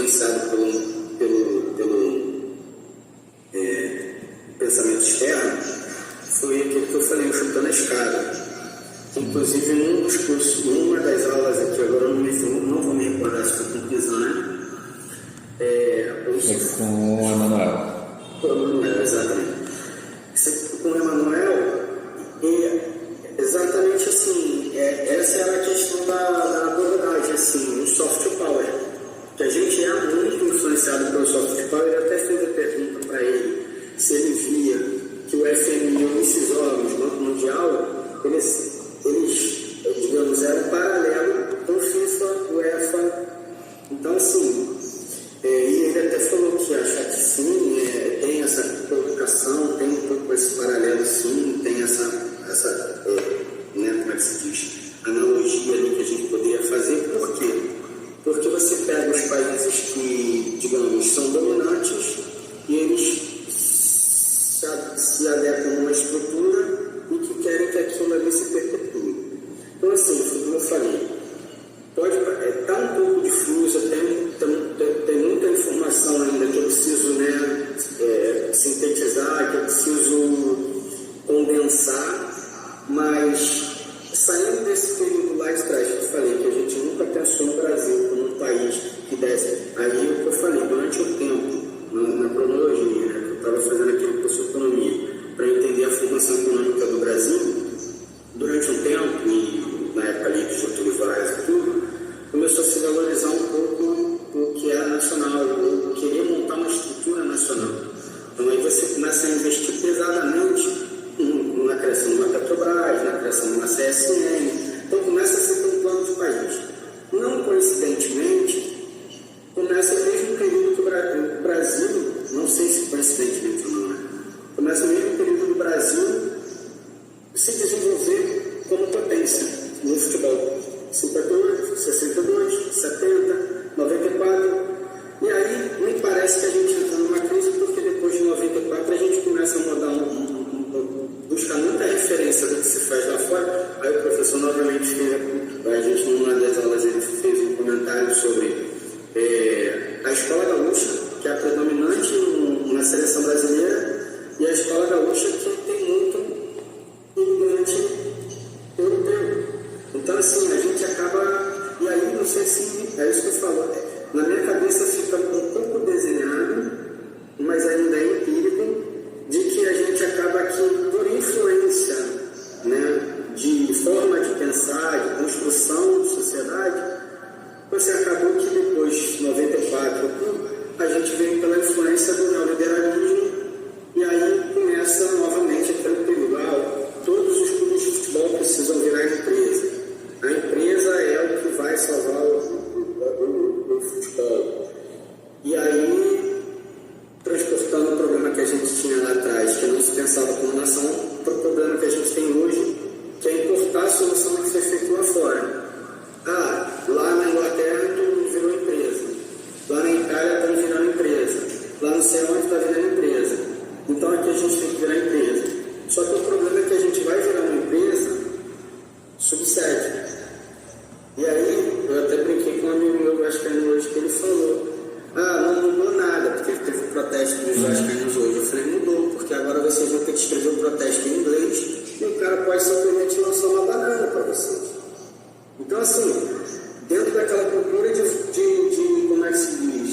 influenciado pelo pensamento externo, foi aquilo que eu falei, chutando a escada. Inclusive, num dos cursos, numa das aulas aqui, agora eu não vou me recordar se foi com o Pizan, né? Foi com o Emanuel. Com o Emanuel, exatamente. Com o Emanuel, exatamente assim, essa era a questão da abordagem, assim, o soft power. Que a gente é muito influenciado pelo soft power. Eu até fiz a pergunta para ele se ele via que o FMI e esses órgãos, o Banco Mundial, eles, digamos, eram paralelo com o FIFA, o UEFA. Então, assim, e ele até falou que acha que sim, tem essa provocação, tem um pouco esse paralelo, sim, tem essa né, como é que se diz, analogia ali que a gente poderia fazer. Por quê? Porque você pega os países que, digamos, são dominantes e eles se adequam a uma estrutura e que querem que aquilo ali se perpetue. Então, assim, como eu falei, pode estar um pouco difuso, tem muita informação ainda que eu preciso, né, sintetizar, que eu preciso condensar, mas saindo desse período lá de trás que eu falei, que a gente nunca pensou no Brasil como um país que desse, aí o que eu falei, durante um tempo, na cronologia, né, que eu estava fazendo aquele curso de economia, para entender a formação econômica do Brasil, durante um tempo, e na época ali de Getúlio Vargas e tudo, começou a se valorizar um pouco o que era nacional, eu queria montar uma estrutura nacional. Então aí você começa a investir pesadamente na criação de uma Petrobras, na criação de uma CSN, então começa a ser um plano de país. Não coincidentemente, começa o mesmo período que o Brasil, não sei se coincidentemente ou não, né? Começa o mesmo período do Brasil se desenvolver como potência no futebol. 58, 62, 70, 94. E aí me parece que a gente entra numa crise porque depois de 94 a gente começa a mudar buscar muita referência do que se faz lá fora. Aí o professor novamente a gente numa das aulas ele fez um comentário sobre a escola gaúcha, que é a predominante na seleção brasileira, e a escola gaúcha que tem muito imigrante europeu. Então, assim, a gente acaba... E aí, não sei se... É isso que eu falo. Na minha cabeça fica um pouco desenhado, mas ainda é empírico, de que a gente acaba aqui, por influência, né, de forma de pensar, de construção de sociedade, você acabou que depois de 94, a gente veio pela influência do neoliberalismo, e aí começa novamente aquele período. Todos os clubes de futebol precisam virar empresa. A empresa é o que vai salvar o futebol. E aí, transportando o problema que a gente tinha lá atrás, que não se pensava como nação, para o problema que a gente tem hoje, que é importar a solução que foi feita lá fora. Lá na Inglaterra tudo virou empresa. Lá na Itália estão virando empresa. Lá no céu está virando empresa. Então aqui a gente tem que virar empresa. Só que o problema é que a gente vai virar uma empresa subsede. E aí, eu até brinquei com um amigo meu vascaíno hoje que ele falou: não mudou nada, porque ele teve um protesto dos vascaínos hoje. Eu falei: mudou, porque agora vocês vão ter que escrever o protesto em inglês e o cara pode simplesmente lançar uma banana para vocês. Então, assim, dentro daquela cultura de como é que se diz,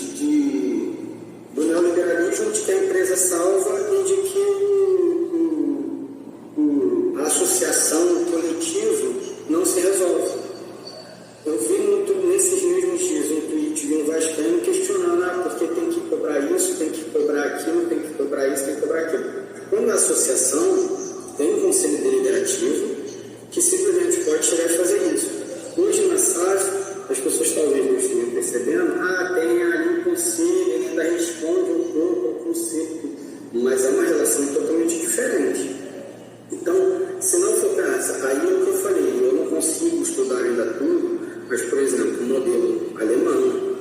do neoliberalismo, de que a empresa salva e de que a associação, o coletivo, não se resolve. Eu vi muito nesses mesmos dias um tweet de um vascaíno questionando: porque tem que cobrar isso, tem que cobrar aquilo, tem que cobrar isso, tem que cobrar aquilo. Quando a associação tem um conselho deliberativo que simplesmente pode chegar a fazer isso. Hoje na SAF, as pessoas talvez não estejam percebendo, tem ali um conselho, ele ainda responde um pouco ao conselho, mas é uma relação totalmente diferente. Então, se não for pensar, aí é o que eu falei, eu não consigo estudar ainda tudo, mas, por exemplo, o modelo alemão,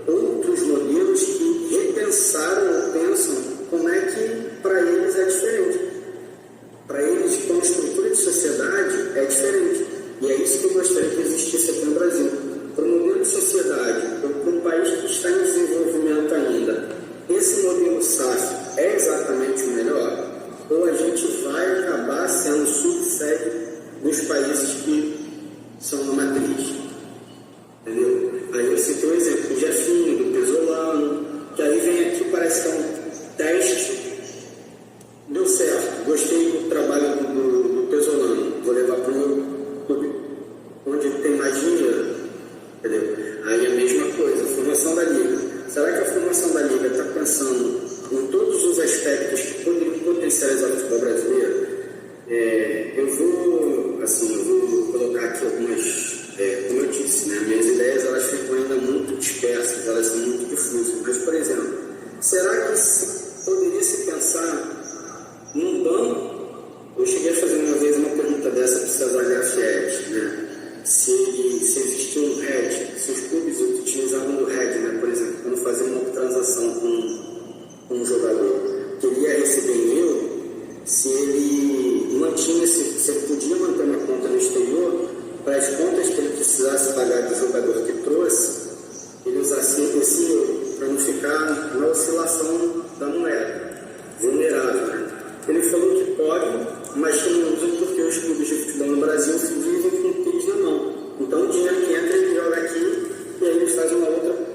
outros modelos que repensaram ou pensam como é que para eles é diferente. Para eles, com a estrutura de sociedade, fazer uma transação com um jogador que ele ia receber em euro, se ele mantinha, se ele podia manter uma conta no exterior, para as contas que ele precisasse pagar do jogador que trouxe, ele usasse esse euro, para não ficar na oscilação da moeda, vulnerável, né? Ele falou que pode, mas que não usa porque os clubes de futebol no Brasil vivem com o PIX na mão. Então o dinheiro que entra, ele joga aqui e aí ele faz uma outra.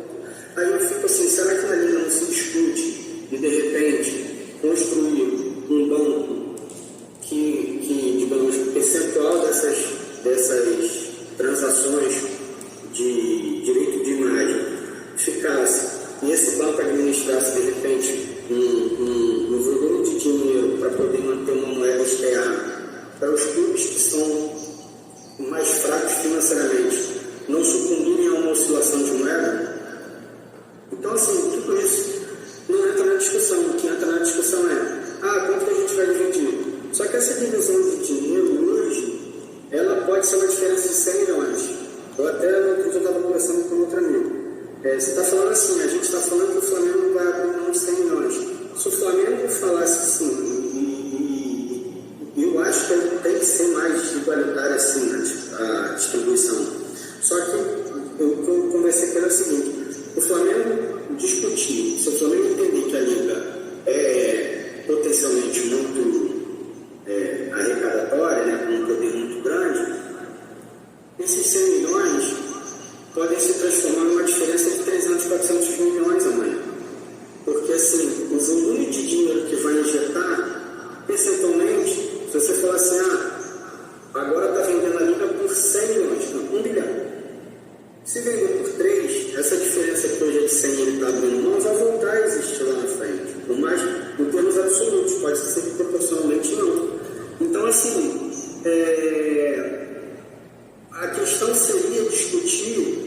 Aí eu fico assim, será que na linha não se discute e de repente construir um banco que digamos, o percentual dessas transações de direito de imagem ficasse e esse banco administrasse de repente um volume de dinheiro para poder manter uma moeda externa para os clubes que são mais fracos financeiramente não sucumbirem a uma oscilação de moeda. Então assim, tudo isso não entra na discussão. O que entra na discussão é quanto que a gente vai dividir. Só que essa divisão de dinheiro hoje ela pode ser uma diferença de 100 milhões. Eu até no outro dia estava conversando com outro amigo. Você está falando assim, a gente está falando que o Flamengo vai abrir mão de 100 milhões. Se o Flamengo falasse assim, e eu acho que tem que ser mais igualitária assim a distribuição. Só que eu conversei com ele é o seguinte, o Flamengo discutir, se o Flamengo entender que a Liga é potencialmente muito arrecadatória, né, com um poder muito grande, esses 100 milhões podem se transformar numa diferença de 300, 400 milhões amanhã. Porque assim, o volume de dinheiro que vai injetar, percentualmente, se você falar assim, agora está vendendo a Liga por 100 milhões, não, 1 bilhão. Se vender por 3, essa diferença que hoje é de 100 ele está abrindo mão, vai voltar a existir lá na frente. Por mais, em termos absolutos, pode ser que proporcionalmente não. Então, assim, a questão seria discutir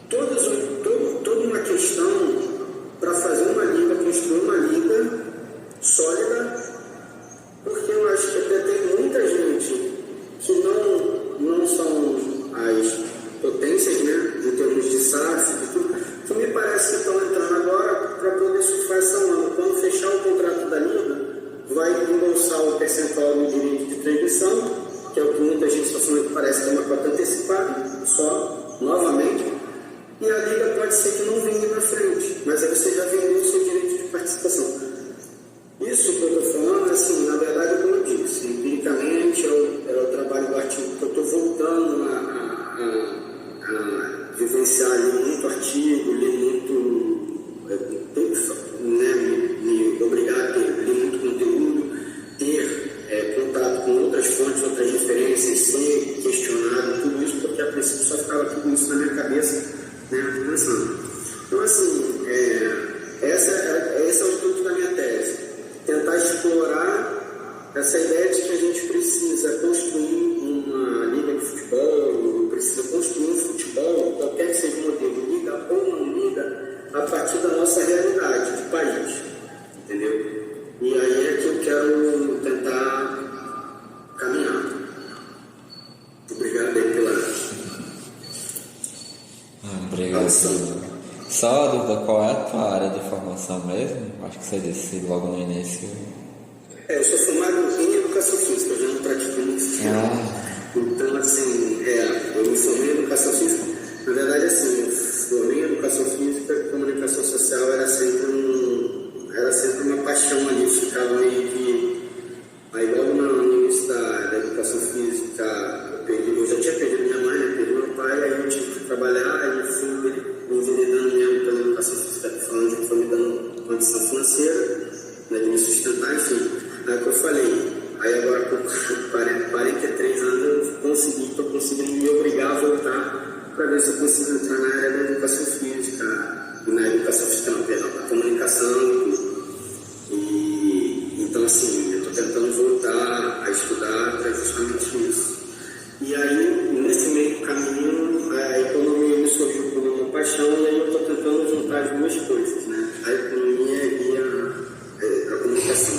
toda uma questão para fazer uma liga, construir uma liga sólida, porque eu acho que até tem muita gente que não são as potências, né, em termos de SAF e tudo, que me parece que estão entrando agora para poder surfar essa onda. Quando fechar o contrato da liga, vai embolsar o percentual do direito de transmissão, que é o que muita gente está falando que parece que é uma cota antecipada, só, novamente, e a liga pode ser que não venha na frente, mas aí você já vendeu o seu direito de participação. Isso que eu estou falando, assim, na verdade, como eu disse, empiricamente é o trabalho do artigo que eu estou voltando a vivenciar, li muito artigo, li muito, me obrigar a ler muito conteúdo, ter contato com outras fontes, outras referências, ser questionado, tudo isso, porque a princípio só ficava tudo isso na minha cabeça, né, pensando. Então, assim, esse é o intuito da minha tese, tentar explorar essa ideia de que a gente precisa construir uma liga de futebol, precisa construir um futebol, qualquer que seja o modelo, liga ou não liga, a partir da nossa realidade de país, entendeu? E aí é que eu quero tentar caminhar. Obrigado aí pela... Obrigado. Só a dúvida, qual é a tua área de formação mesmo? Acho que você disse logo no início. Eu sou formado em educação física, eu já não pratico muito. Então, assim, eu me formei em educação física. Na verdade, assim, eu formei em educação física e comunicação social era sempre uma paixão ali, ficava meio que... Aí logo no início da educação física, eu já tinha perdido minha mãe, perdi meu pai, aí eu tive que trabalhar, aí eu fui me enveredando mesmo pela educação física, falando que foi me dando condição financeira, né, de me sustentar, enfim. Aí que eu falei, aí agora com 43 anos eu estou conseguindo me obrigar a voltar para ver se eu consigo entrar na área da educação física, na educação física não, perdão, na comunicação e então assim, eu estou tentando voltar a estudar para justamente isso. E aí, nesse meio do caminho, a economia me surgiu como uma paixão e aí eu estou tentando juntar as duas coisas, né? A economia e a comunicação.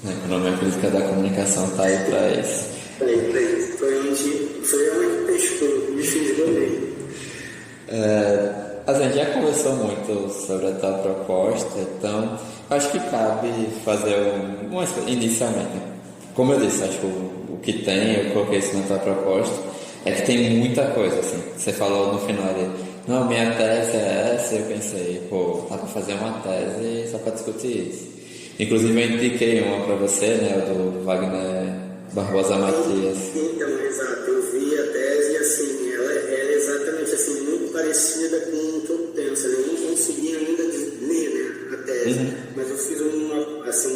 A economia política da comunicação está aí para isso. Foi onde pescou, me fisgou bem. A gente já conversou muito muito sobre a tua proposta, então acho que cabe fazer inicialmente. Como eu disse, acho que o que tem, eu coloquei isso na tua proposta, é que tem muita coisa, assim. Você falou no final ali, não, minha tese é essa, eu pensei, dá pra fazer uma tese só pra discutir isso. Inclusive eu indiquei uma pra você, né, do Wagner Barbosa Matias. Então, exato, eu vi a tese e assim, ela é exatamente assim, muito parecida com o que eu penso. Eu não consegui ainda ler, né, a tese, mas eu fiz uma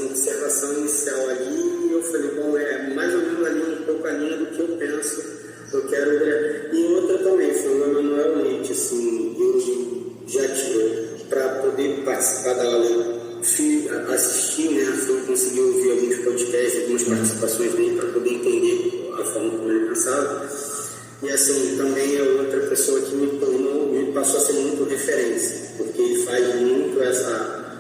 observação inicial ali e eu falei, bom, é mais ou menos ali um pouco a linha do que eu penso, eu quero ver. E outra também, foi o Emanuel Leite, assim, eu já tive, para poder participar da aula, assistir, né, eu consegui ouvir alguns podcasts, algumas participações dele para poder entender a forma como ele pensava. E assim, também é outra pessoa que me passou a ser muito referência, porque ele faz muito essa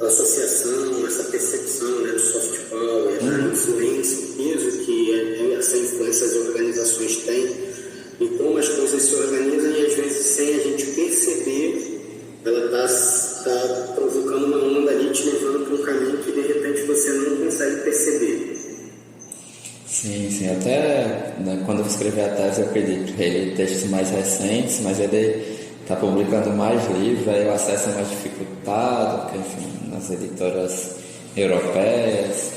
associação, essa percepção, né, do soft power, da influência, o peso que essa influência as organizações têm e como as coisas se organizam e às vezes sem a gente perceber ela está provocando uma onda ali, te levando para um caminho que de repente você não consegue perceber. Sim, até, né, quando eu escrevi a tese eu pedi para ele textos mais recentes, mas ele está publicando mais livros, aí o acesso é mais dificultado, porque enfim, nas editoras europeias,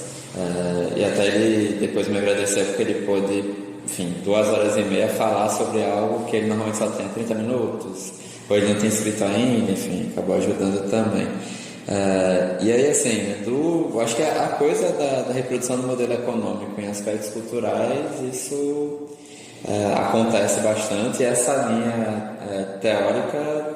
e até ele depois me agradeceu porque ele pôde, enfim, 2h30 falar sobre algo que ele normalmente só tem 30 minutos, ou ele não tinha escrito ainda, enfim, acabou ajudando também. E aí, assim, acho que a coisa da reprodução do modelo econômico em aspectos culturais, isso acontece bastante, e essa linha teórica,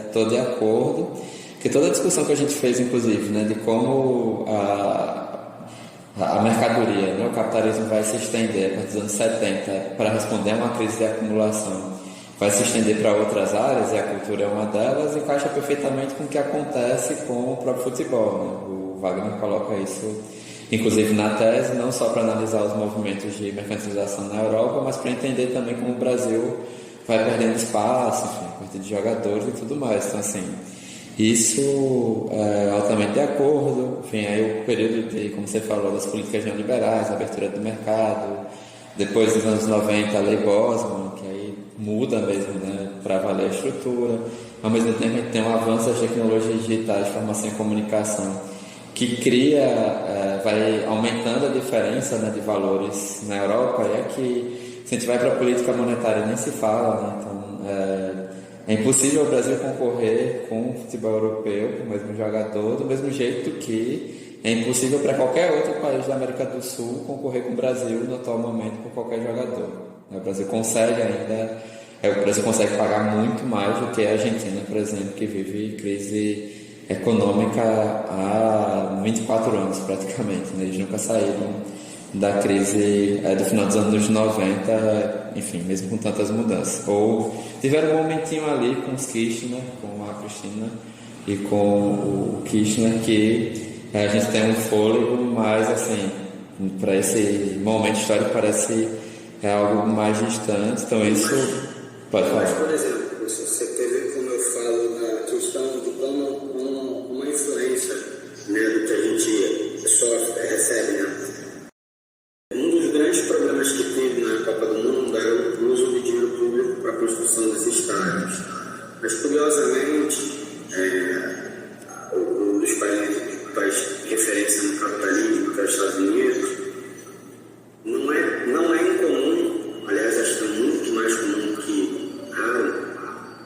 estou de acordo, que toda a discussão que a gente fez, inclusive, né, de como a mercadoria, né, o capitalismo vai se estender a partir dos anos 70 para responder a uma crise de acumulação, vai se estender para outras áreas, e a cultura é uma delas, encaixa perfeitamente com o que acontece com o próprio futebol, né? O Wagner coloca isso, inclusive na tese, não só para analisar os movimentos de mercantilização na Europa, mas para entender também como o Brasil vai perdendo espaço, enfim, quantidade de jogadores e tudo mais. Então, assim, isso é altamente de acordo. Enfim, aí o período de, como você falou, das políticas neoliberais, a abertura do mercado, depois dos anos 90, a Lei Bosman, que aí muda mesmo, né, para valer a estrutura. Ao mesmo tempo, a gente tem um avanço das tecnologias digitais, informação e comunicação, que vai aumentando a diferença, né, de valores na Europa. E aqui, se a gente vai para a política monetária, nem se fala, né? Então, é impossível o Brasil concorrer com o futebol europeu, com o mesmo jogador, do mesmo jeito que é impossível para qualquer outro país da América do Sul concorrer com o Brasil no atual momento por qualquer jogador. O Brasil consegue ainda, o Brasil consegue pagar muito mais do que a Argentina, por exemplo, que vive crise econômica há 24 anos praticamente, né? Eles nunca saíram da crise do final dos anos 90, enfim, mesmo com tantas mudanças. Ou tiveram um momentinho ali com os Kirchner, com a Cristina e com o Kirchner, que a gente tem um fôlego, mas assim, para esse momento histórico parece algo mais distante. Então isso pode falar. Mas, por exemplo, se você quer ver como eu falo da questão de como uma influência, né, do que a gente sofre, recebe, né? Um dos grandes problemas que teve na Copa do Mundo era o uso do dinheiro público para a construção dos estádios. Mas, curiosamente, um dos países de referência no capitalismo, que é os Estados Unidos, não é incomum, aliás, acho que é muito mais comum que raro,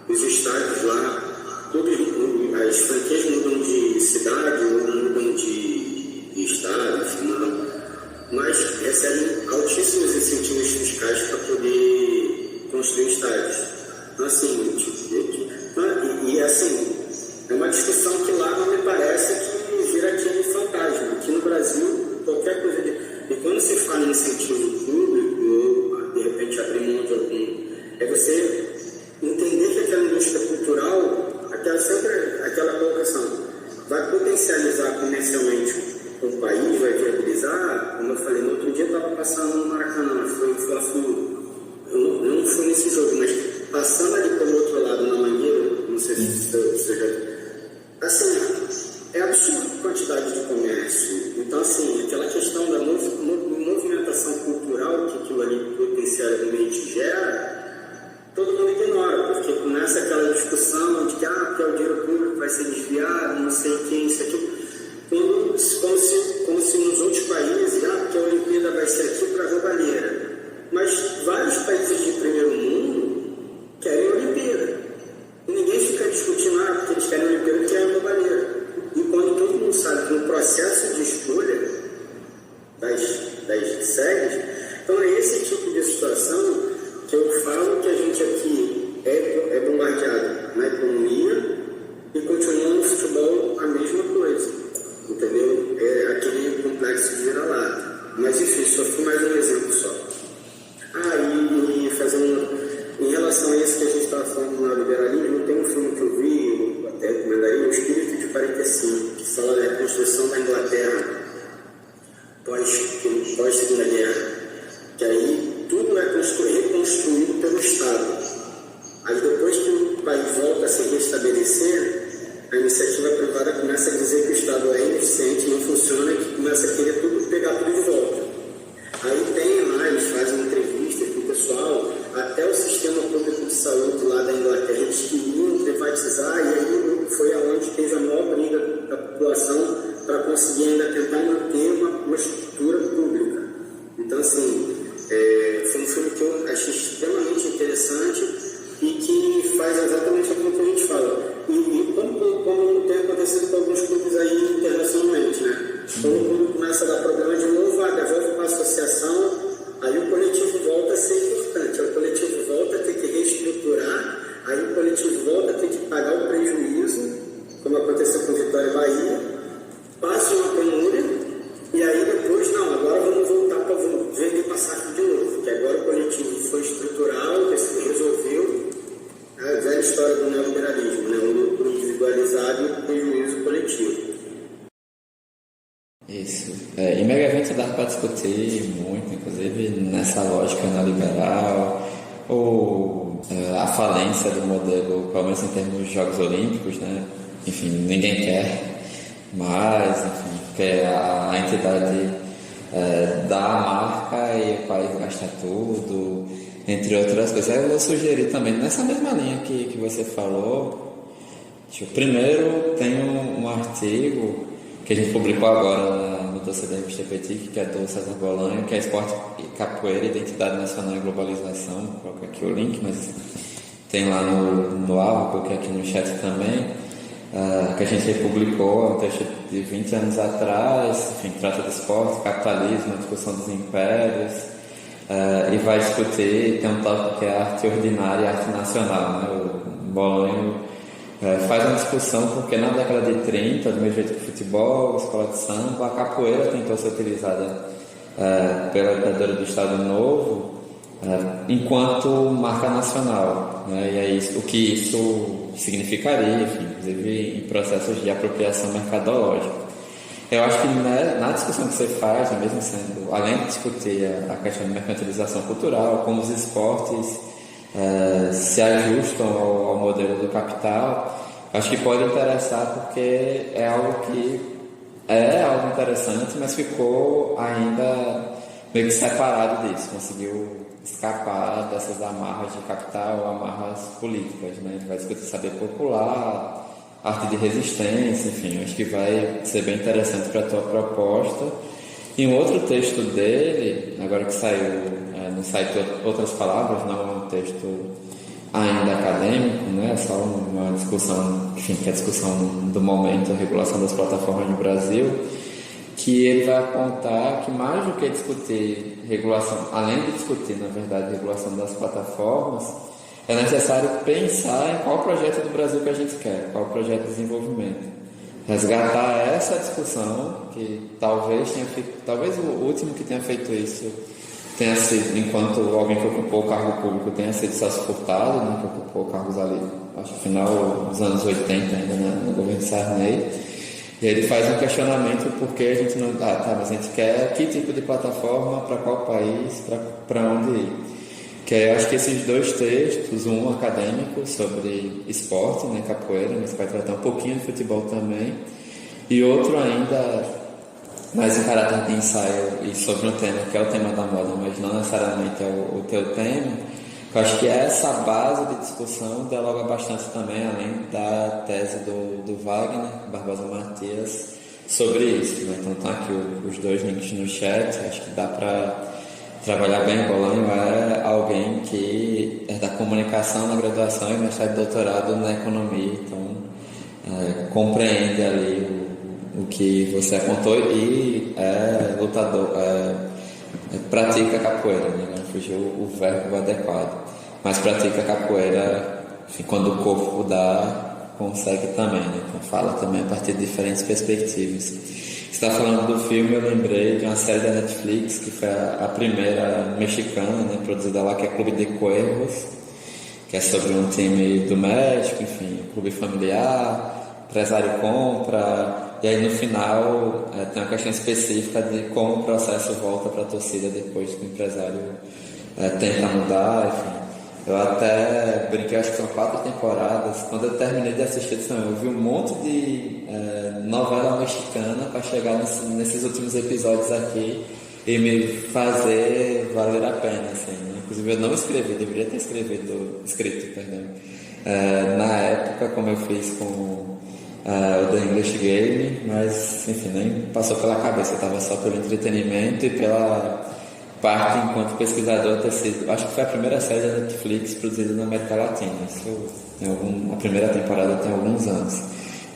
os estádios lá, as franquias mudam de cidade ou mudam de estado, enfim, mas recebem altíssimos incentivos fiscais para poder construir estádios. Então, assim, é uma discussão que lá não me parece que vira aquele fantasma. Aqui no Brasil, qualquer coisa e quando se fala em incentivo público, ou de repente abrir mão de algum, é você entender que aquela indústria cultural, sempre aquela colocação, vai potencializar comercialmente o país, vai viabilizar. Como eu falei, no outro dia eu estava passando no Maracanã, eu não fui nesse jogo, mas passando ali pelo outro lado, na Mangueira, assim, é absurda a quantidade de comércio. Então, assim, aquela questão da movimentação cultural que aquilo ali potencialmente gera, todo mundo ignora, porque começa aquela discussão de que porque o dinheiro público vai ser desviado, não sei quem, isso aqui. Como se nos outros países, porque a Olimpíada vai ser aqui para roubalheira. Mas vários países de primeiro mundo querem a Olimpíada. E ninguém fica discutindo, porque eles querem a Olimpíada porque é roubalheira. E quando todo mundo sabe que no processo de escolha das séries, então é esse tipo de situação que eu falo que a gente aqui é bombardeado na economia e continua no futebol a mesma coisa, entendeu? É aquele complexo de vira-lata. Mas enfim, só fui mais um exemplo só. E em relação a isso que a gente estava falando no liberalismo, tem um filme que eu vi, eu até recomendaria, O Espírito de 45, que fala da construção da Inglaterra pós-Segunda Guerra, que aí tudo é reconstruído pelo Estado. Aí depois que o país volta a se restabelecer, a iniciativa privada começa a dizer que o Estado é ineficiente, não funciona, e que começa a querer pegar tudo de volta. Aí tem lá, eles fazem entrevistas com o pessoal, até o sistema público de saúde lá da Inglaterra, eles queriam privatizar, e aí foi aonde teve a maior briga da população para conseguir ainda tentar manter uma estrutura pública. Então, assim, foi um filme que eu achei extremamente interessante e que faz exatamente aquilo que a gente fala. E como tem acontecido com alguns clubes aí internacionalmente, né? Quando o clube começa a dar problema de novo, devolve para a associação, aí o coletivo volta a ser importante, aí o coletivo volta a ter que reestruturar, aí o coletivo volta a ter que pagar o prejuízo, como aconteceu com Vitória e Bahia, passa uma penúria, e aí depois, agora vamos voltar para vender passagem de novo, que agora o coletivo foi estrutural, se resolveu, a velha história do neoliberalismo, né? O individualizado e o prejuízo coletivo. Isso. E mega evento dá para discutir muito, inclusive nessa lógica neoliberal, ou a falência do modelo, pelo menos em termos de Jogos Olímpicos, né? Enfim, ninguém quer, mas, enfim, porque a entidade dá a marca e o país gasta tudo, entre outras coisas. Eu vou sugerir também, nessa mesma linha que você falou, primeiro tem um artigo que a gente publicou agora no dossiê da revista Petit, que é do César Bolanho, que é Esporte e Capoeira, Identidade Nacional e Globalização. Vou colocar aqui o link, mas tem lá no ar, vou colocar aqui no chat também, que a gente publicou, um texto de 20 anos atrás, enfim, trata de esporte, capitalismo, a discussão dos impérios, e vai discutir, tem um tópico que é arte ordinária e arte nacional, né? O Bolanho faz uma discussão porque na década de 30, do mesmo jeito que o futebol, escola de samba, a capoeira tentou ser utilizada pela ditadura do Estado Novo enquanto marca nacional, né? E aí o que isso significaria, enfim, inclusive em processos de apropriação mercadológica. Eu acho que na discussão que você faz, mesmo sendo, além de discutir a questão de mercantilização cultural, como os esportes se ajustam ao modelo do capital, acho que pode interessar porque é algo interessante, mas ficou ainda meio que separado disso, conseguiu escapar dessas amarras de capital, amarras políticas, né? A gente vai discutir saber popular, arte de resistência, enfim, acho que vai ser bem interessante para a tua proposta. E um outro texto dele, agora que saiu no site Outras Palavras, não é um texto ainda acadêmico, né? É só uma discussão, enfim, que é a discussão do momento, a regulação das plataformas no Brasil, que ele vai apontar que mais do que discutir regulação, além de discutir, na verdade, regulação das plataformas, é necessário pensar em qual projeto do Brasil que a gente quer, qual projeto de desenvolvimento. Resgatar essa discussão, que talvez o último que tenha feito isso tenha sido, enquanto alguém que ocupou o cargo público tenha sido Celso Furtado, né, que ocupou cargos ali, acho que no final dos anos 80 ainda, no governo Sarney. E ele faz um questionamento porque a gente não... mas a gente quer que tipo de plataforma, para qual país, para onde ir. Que eu acho que esses 2 textos, um acadêmico sobre esporte, né, capoeira, mas vai tratar um pouquinho de futebol também, e outro ainda mais em caráter de ensaio e sobre um tema que é o tema da moda, mas não necessariamente é o teu tema. Eu acho que essa base de discussão dialoga bastante também, além da tese do Wagner Barbosa Matias, sobre isso, né? Então tá aqui os 2 links no chat, acho que dá para trabalhar bem. O Bolanho é alguém que é da comunicação na graduação e mestrado e doutorado na economia, então compreende ali o que você apontou e é lutador, pratica capoeira, né? Não fugiu o verbo adequado, mas pratica capoeira, enfim, quando o corpo dá, consegue também, né? Então fala também a partir de diferentes perspectivas. Você está falando do filme, eu lembrei de uma série da Netflix, que foi a primeira mexicana, né, produzida lá, que é Clube de Cuervos, que é sobre um time do México, enfim, clube familiar, empresário compra, e aí no final tem uma questão específica de como o processo volta para a torcida depois que o empresário tenta mudar, enfim. Eu até brinquei, acho que são 4 temporadas. Quando eu terminei de assistir, eu vi um monte de novela mexicana para chegar nesses últimos episódios aqui e me fazer valer a pena, assim, né? Inclusive eu não escrevi, deveria ter escrito, perdão. Na época, como eu fiz com o The English Game, mas enfim, nem passou pela cabeça, eu estava só pelo entretenimento e pela parte enquanto pesquisador ter sido, acho que foi a primeira série da Netflix produzida na América Latina. Isso a primeira temporada tem alguns anos,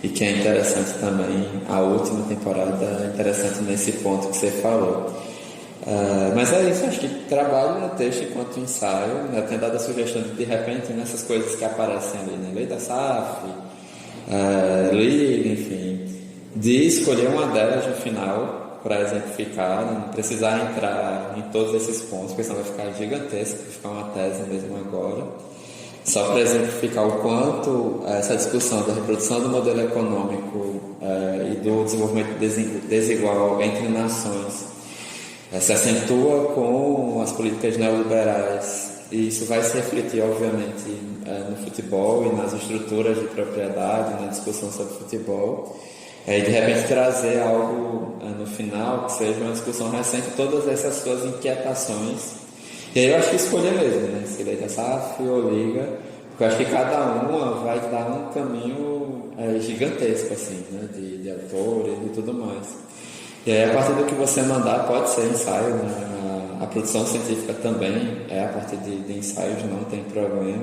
e que é interessante também, a última temporada é interessante nesse ponto que você falou. Mas é isso, acho que trabalho no texto enquanto ensaio, né? Eu tenho dado a sugestão de repente, nessas coisas que aparecem ali, né? Lei da SAF, Liga, enfim, de escolher uma delas no final para exemplificar, não precisar entrar em todos esses pontos, porque senão vai ficar gigantesco, vai ficar uma tese mesmo agora, só para exemplificar o quanto essa discussão da reprodução do modelo econômico e do desenvolvimento desigual entre nações se acentua com as políticas neoliberais, e isso vai se refletir, obviamente, no futebol e nas estruturas de propriedade, na discussão sobre futebol. E de repente trazer algo no final que seja uma discussão recente de todas essas suas inquietações. E aí eu acho que escolher mesmo, né? Se lei da SAF ou Liga, porque eu acho que cada uma vai dar um caminho gigantesco, assim, né? De autores e tudo mais. E aí a partir do que você mandar pode ser ensaio, né? A produção científica também é a partir de ensaios, não tem problema.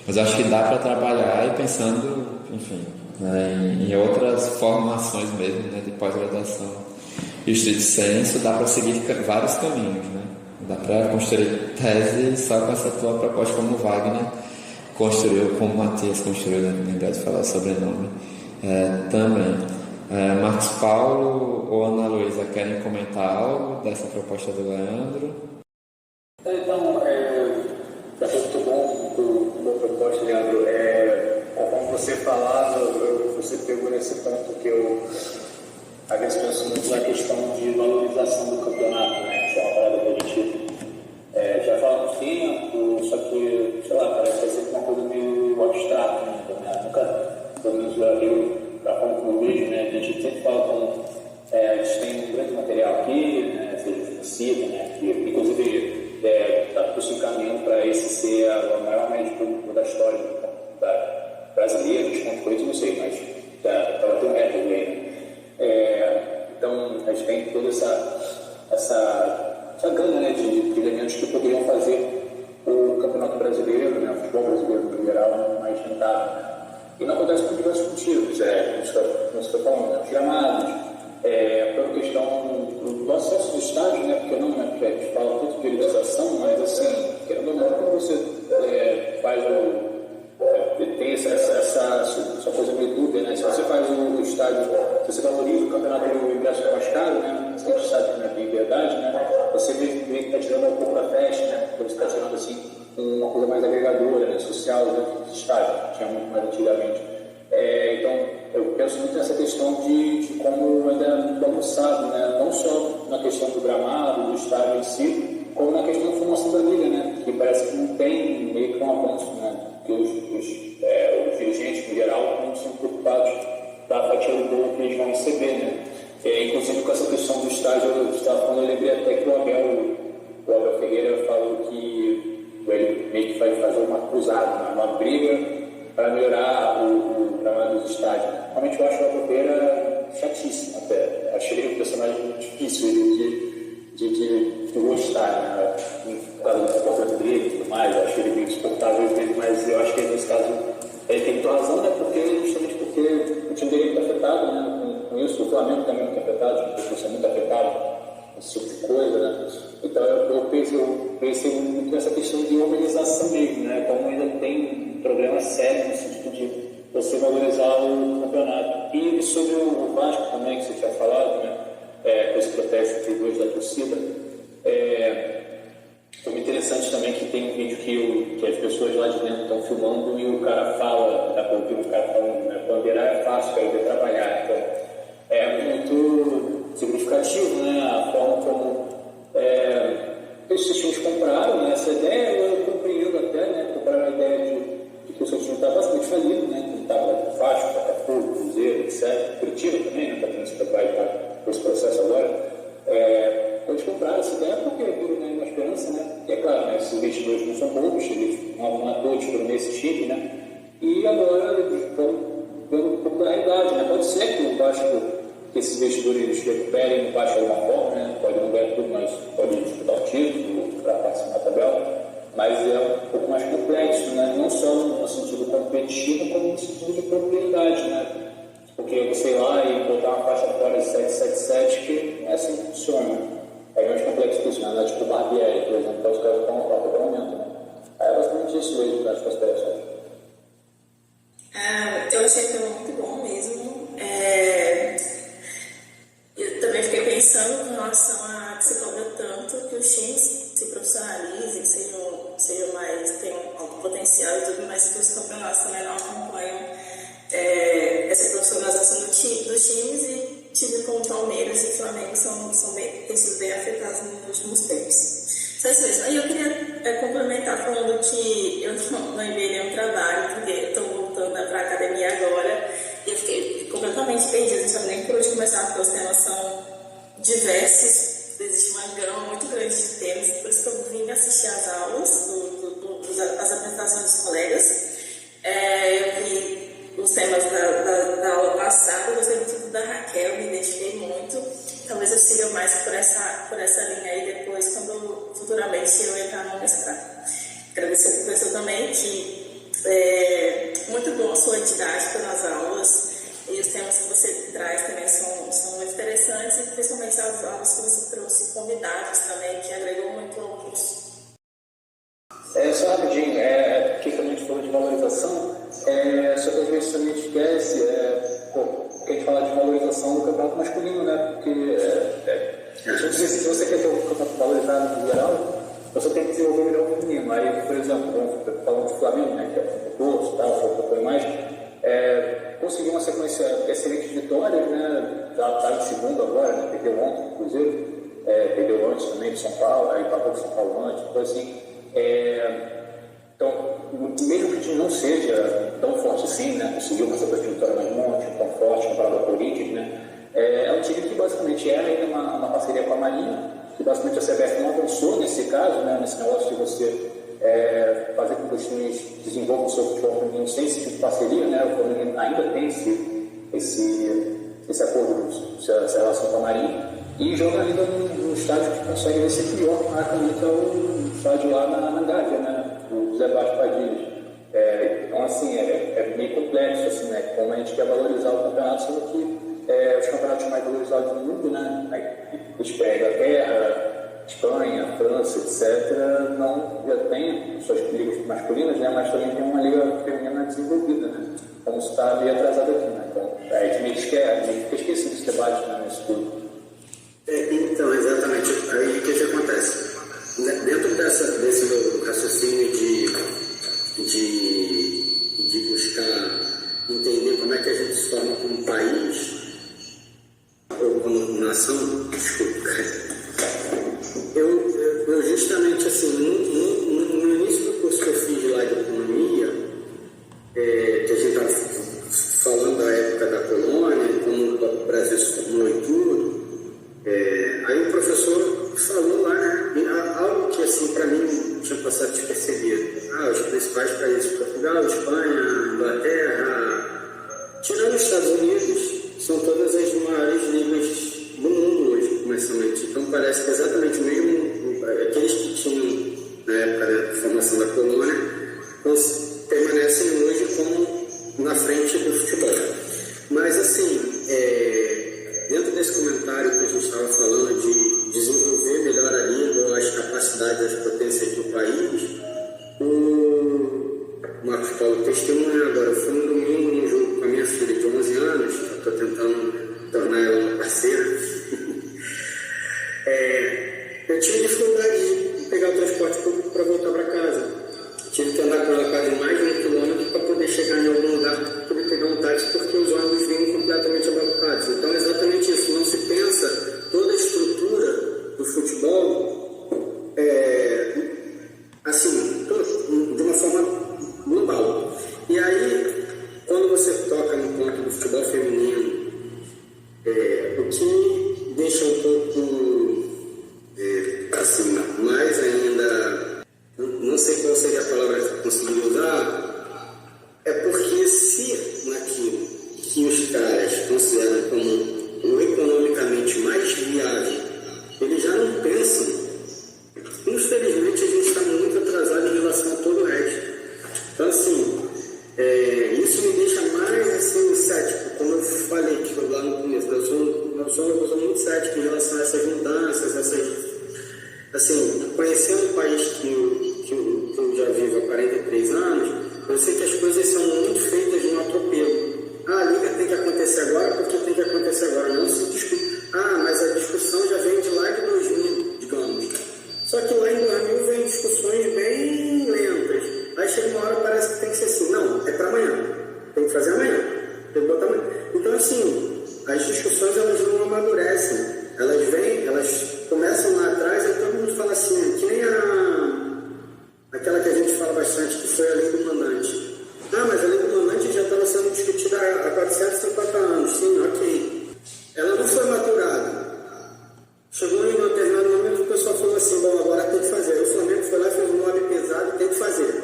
Mas eu acho que dá para trabalhar e pensando, enfim, em outras formações mesmo, né, de pós-graduação e estrito senso, dá para seguir vários caminhos, né? Dá para construir tese só com essa tua proposta, como o Wagner construiu, como o Matias construiu, né? Lembrar de falar o sobrenome também. Marcos Paulo ou Ana Luísa querem comentar algo dessa proposta do Leandro? Então, foi muito bom a proposta, Leandro. Como você falava, você pegou nesse ponto que eu às vezes penso muito na questão de valorização do campeonato, né? Que é uma parada que a gente já fala há muito tempo, só que, sei lá, parece que é sempre uma coisa meio abstrata, né? Nunca, pelo menos eu, da forma como eu vejo, né? A gente sempre fala como a gente tem um grande material aqui, né? Seja cita, né? Que, inclusive, está se encaminhando para esse ser o maior médio público da história brasileira, de ponto coisa, não sei, mas estava tendo recorde aí. Então, a gente tem toda essa gama, né, de elementos que poderiam fazer o campeonato brasileiro, né, o futebol brasileiro no geral, mais rentável. E não acontece por diversos motivos, como você está falando, né, os gramados, pela questão do acesso do estádio, né, porque não, né, porque a gente fala muito de elitização, mas assim, querendo ou não, quando você faz tem essa coisa meio dúbia, né? Se você faz o estádio, se você valoriza o campeonato do ingresso mais caro, né? Você tem estádio na liberdade, né? Você meio que está tirando um pouco da festa, né? Porque você está tirando assim uma coisa mais agregadora, né? Social dentro do estádio, tinha muito mais antigamente. Então, eu penso muito nessa questão de como ainda é muito bagunçado, né? Não só na questão do gramado, do estádio em si, como na questão da formação da liga, né? que parece que não tem meio que um avanço, né? Que os dirigentes, em geral, não são preocupados da fatia do bolo que eles vão receber, né? Inclusive, com essa questão do estágio, eu estava falando, eu lembrei até que o Abel Ferreira falou que ele meio que vai fazer uma cruzada, uma briga para melhorar o trabalho dos estádios. Realmente eu acho o Abel Ferreira chatíssimo até. Achei ele um personagem muito difícil de gostar, né? Por causa do comportamento dele e tudo mais. Eu acho ele bem insuportável às vezes, mas eu acho que nesse caso ele tem toda razão, né? Justamente porque o time dele está afetado, né? Com isso, o Flamengo também está afetado, porque você é muito afetado esse tipo de coisa, né? Então eu pensei muito nessa questão de organização mesmo, né? Como ainda tem um problema sério no sentido de você valorizar o campeonato. E sobre o Vasco também, que você tinha falado, né? Com esse protesto de dois da torcida, foi muito interessante também que tem um vídeo que as pessoas lá de dentro estão filmando e o cara fala, dá para ouvir o cara falando, né? Bandeirar é fácil, quero ver trabalhar. Então é muito significativo, né? A forma como esses times compraram, né? Essa ideia eu compreendo até, né? Compraram a ideia de que o seu time estava bastante falido, né? Que estava Vasco, Botafogo, Cruzeiro, etc. Curitiba também, né? Está tendo esse trabalho com esse processo agora. Eles compraram essa ideia porque viram, né, uma esperança, né? E é claro, né, esses investidores não são poucos, eles não a todos foram nesse time, né? E agora eles estão vendo um pouco da realidade, né? Pode ser que o Vasco, que esses investidores recuperem o Vasco de alguma forma, né? Pode não ganhar tudo, mas pode disputar o título, para participar da tabela, mas é um pouco mais complexo, né? Não só no sentido competitivo, como no sentido de propriedade, né? Porque você ir lá e botar uma faixa fora de 777, que não é assim que funciona. É mais complexo que isso, né? Não é tipo o Barbieri, por exemplo, pode ficar com uma falta de aumento, né? É basicamente isso mesmo, das considerações. Eu achei que foi muito bom mesmo. Eu também fiquei pensando com relação a que se cobra tanto que os times se profissionalizem, sejam mais, tenham algum potencial e tudo mais, que os campeonatos também não acompanham essa profissionalização dos times, e times como Palmeiras e Flamengo têm sido bem afetados nos últimos tempos. Só isso mesmo. Aí eu queria complementar falando que eu não enviei nenhum trabalho, porque estou voltando para a academia agora e eu fiquei completamente perdida, não sabia nem por onde começar, porque os temas são diversos, existe uma gama muito grande de temas, por isso que eu vim assistir às aulas, as apresentações dos colegas. Eu vi os temas da aula passada, eu gostei muito da Raquel, me identifiquei muito. Talvez eu siga mais por essa linha aí depois, quando futuramente eu entrar no mestrado. Agradecer ao professor também, que muito bom a sua didática nas aulas, e os temas que você traz também são muito interessantes, e principalmente as aulas que você trouxe convidados também, que agregou muito ao curso. Só rapidinho, porque quando a gente falou de valorização, só que às vezes também esquece, que a gente fala de valorização do campeonato masculino, né? Porque se você quer ter um campeonato valorizado no geral, você tem que desenvolver o melhor feminino. Aí, por exemplo, falando do Flamengo, né? Que é o curso, tal, foi mais, conseguiu uma sequência excelente de vitórias, né? Já está em segundo agora, né? Perdeu ontem, o Cruzeiro, perdeu antes também de São Paulo, aí empatou com São Paulo antes, então assim. Então, mesmo que o time não seja tão forte assim, né, conseguiu uma sequência de vitória mais monte, tão forte comparado ao Corinthians, né, é um time que basicamente ainda uma parceria com a Marinha, que basicamente a CBF não avançou nesse caso, né, nesse negócio de você fazer com que os times desenvolvam o seu futebol feminino sem esse tipo de parceria, né, o Flamengo ainda tem esse acordo, essa relação com a Marinha, e joga ainda no estádio que consegue ser pior marcamente, que é o estádio lá na Gávea, né? O José Vasco Padilha. Então, assim, é meio complexo, assim, né? Como a gente quer valorizar o campeonato, sendo que os campeonatos mais valorizados do mundo, né? Inglaterra, Espanha, França, etc., não já tem suas ligas masculinas, né? Mas também tem uma liga feminina desenvolvida, né? Como está meio atrasado aqui, né? Então, a gente meio que fica esquecido desse debate, né? Nesse tudo. Então, exatamente. Aí o que acontece? Dentro desse meu raciocínio de buscar entender como é que a gente se forma como país, ou como nação, desculpa, eu justamente assim, não futebol. Mas assim, dentro desse comentário que a gente estava falando de desenvolver melhor a língua, as capacidades, as potências do país, o Marcos Paulo testemunha agora. Eu fui no domingo num jogo com a minha filha de 11 anos, estou tentando tornar ela uma parceira. Eu tive dificuldade de pegar o transporte público para voltar para casa. Tive que andar com ela quase mais de 1 quilômetro para poder chegar em algum lugar para poder pegar um táxi, porque os ônibus vinham completamente abarrotados. Então é exatamente isso. Não se pensa toda a estrutura do futebol assim, de uma forma global. E aí, quando você toca no ponto do futebol feminino, o que deixa um pouco assim, mais ainda, não sei qual seria a palavra que eu consegui usar, é porque se naquilo que os caras consideram como o economicamente mais viável, eles já não pensam. Infelizmente a gente está muito atrasado em relação a todo o resto. Então assim, isso me deixa mais assim, cético, como eu falei que lá no começo. Eu sou uma pessoa muito cética em relação a essas mudanças, assim, conhecendo o país que eu já vivo há 43 anos, eu sei que as coisas são muito feitas de um atropelo. A liga tem que acontecer agora porque tem que acontecer agora. Não se discute. Mas a discussão já vem de lá de 2000, digamos. Só que lá em 2000 vem discussões bem lentas. Aí chega uma hora, parece que tem que ser assim. Não, é para amanhã. Tem que fazer amanhã. Tem que botar amanhã. Então, assim, as discussões elas não amadurecem. Elas vêm, elas começam lá atrás e todo mundo fala assim, que nem aquela que a gente fala bastante, que foi a lei do mandante. Mas a lei do mandante já estava sendo discutida há 450 anos. Sim, ok. Ela não foi maturada. Chegou em um determinado momento, o pessoal falou assim, bom, agora tem que fazer. Aí o Flamengo foi lá e fez um lobby pesado, tem que fazer.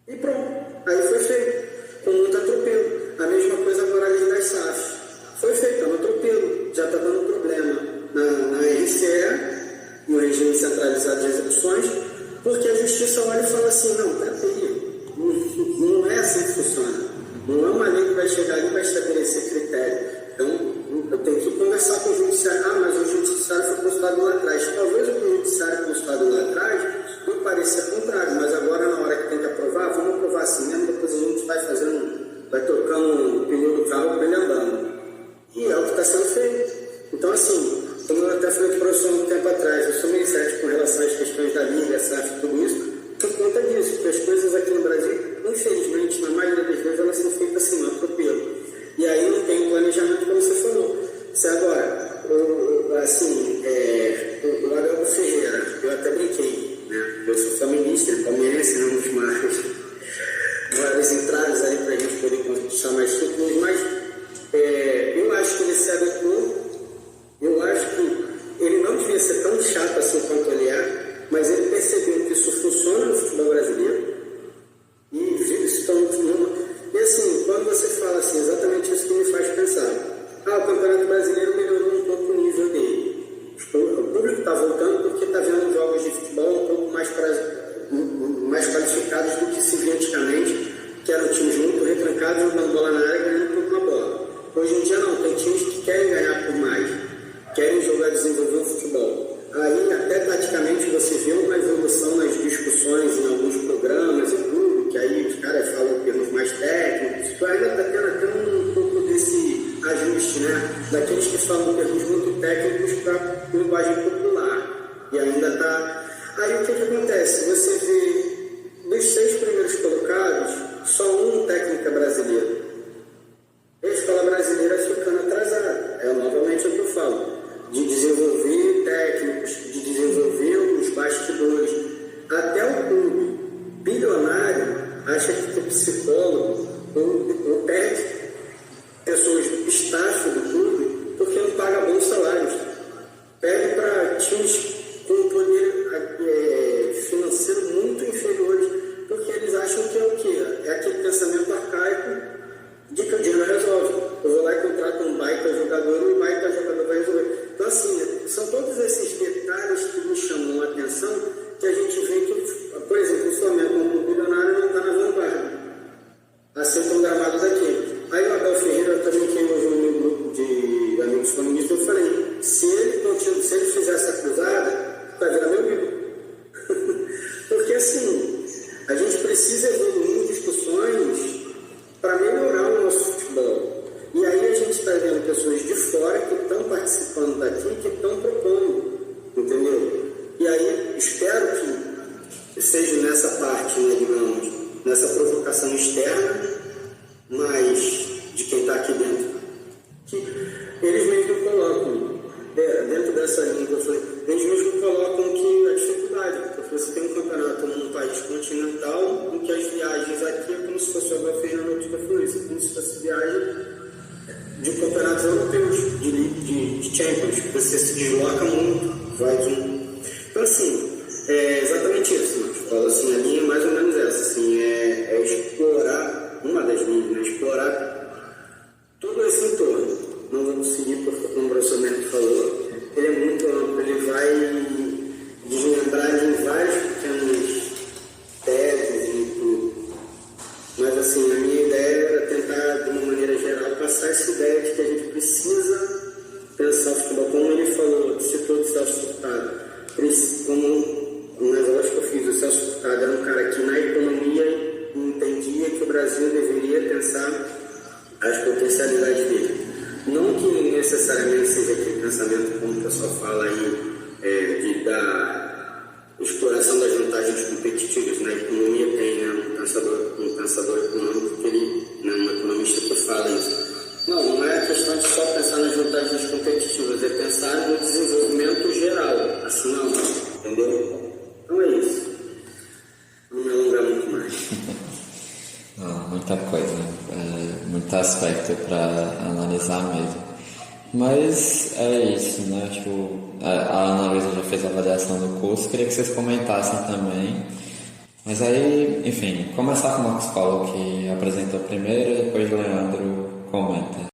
E pronto. Aí foi feito, com muito atropelo. A mesma coisa agora ali das SAFs. Foi feito, é um atropelo. Já está dando problema na RCE, no regime centralizado de execuções, porque a justiça olha e fala assim, não, peraí, não é assim que funciona. Não é uma lei que vai chegar ali e vai estabelecer critério. Então, eu tenho que conversar com o judiciário. Mas o judiciário foi postado lá atrás. Talvez o que o judiciário postado lá atrás não pareça contrário, mas agora na hora que tem que aprovar, vamos aprovar assim mesmo, depois a gente vai vai trocando o pneu do carro para ele andando. E é o que está sendo feito. Então, assim, como eu até falei para o professor um tempo atrás, eu sou meio cético com relação às questões da Liga, SAF, tudo isso, por conta disso, porque as coisas aqui no Brasil, infelizmente, na maioria das vezes, elas são feitas assim, no atropelo. E aí não tem planejamento, como você falou. Se agora, o Abel Ferreira, eu até brinquei, né? Eu sou feminista, palmeirense, não dos maiores entraves aí para a gente poder conquistar mais títulos, mas eu acho que ele se adequou. Eu acho que ele não devia ser tão chato assim quanto ele é, mas ele percebeu que isso funciona no futebol brasileiro e vive isso tão muito. E assim, quando você fala assim, exatamente isso que me faz pensar. O Campeonato Brasileiro melhorou um pouco o nível dele. O público está voltando porque está vendo jogos de futebol um pouco mais qualificados do que se via antigamente, que eram times muito retrancados, jogando bola na área e ganhando pouco na bola. Hoje em dia não, tem times que querem ganhar por mais, querem jogar, desenvolver o futebol. Aí até taticamente você vê uma evolução nas discussões em alguns programas e tudo, que aí os caras falam termos mais técnicos, tu ainda está tendo até um pouco desse ajuste, né? Daqueles que falam termos muito técnicos para linguagem popular. E ainda está. Aí o que acontece? Você vê dos 6 primeiros colocados, só um técnico é brasileiro. A escola brasileira ficando atrasada. Novamente o que eu falo. De desenvolver técnicos, de desenvolver os bastidores. Até o clube bilionário acha que o psicólogo ou pede pessoas, staff do clube, porque não paga bons salários. Pede para times com poder financeiro muito inferiores, porque eles acham que é o quê? É aquele pensamento arcaico de que o dinheiro resolve. Eu vou lá e contrato um baita jogador e o baita jogador vai resolver. Então, assim, são todos esses detalhes que me chamam a atenção, que a gente vê que, por exemplo, o Flamengo, como bilionário, não está na vanguarda. Assim como o gramado da fora que estão participando daqui, que estão propondo, entendeu? E aí, espero que seja nessa parte, né, digamos, nessa provocação externa, mas de quem está aqui dentro, que eles mesmos colocam, dentro dessa linha que eu falei, eles mesmos colocam que a dificuldade, porque você tem um campeonato num país continental, em que as viagens aqui é como se fosse a Fernanda Ortiga falou isso, como se fosse viagem de campeonatos europeus, de Champions, você se desloca muito, vai de um... Então, assim, é exatamente isso, né? Falo assim, a linha é mais ou menos essa, assim, é explorar, uma das linhas, né? Explorar todo esse entorno. Não vamos seguir, porque como o professor Neto falou, ele é muito amplo, ele vai desmembrar em vários pequenos teses e tudo. Mas, assim, a minha ideia era tentar, de uma maneira geral, passar essa ideia de que a gente precisa pensar o futebol, como ele falou, citou do Celso Furtado, como nas aulas que eu fiz, o Celso Furtado era um cara que na economia entendia que o Brasil deveria pensar as potencialidades dele. Não que necessariamente seja aquele pensamento, como o pessoal fala aí, da exploração das vantagens competitivas. Na economia tem, né, um pensador econômico, que ele, né, um economista que fala isso. Não é questão de só pensar nas vantagens competitivas, é pensar no desenvolvimento geral, assim não, entendeu? Então é isso. Não me alongar muito mais. Muita coisa, muito aspecto para analisar mesmo. Mas é isso, né? Tipo, a Ana Luísa já fez a avaliação do curso, queria que vocês comentassem também. Mas aí, enfim, começar com o Marcos Paulo, que apresentou primeiro, e depois o Leandro comenta.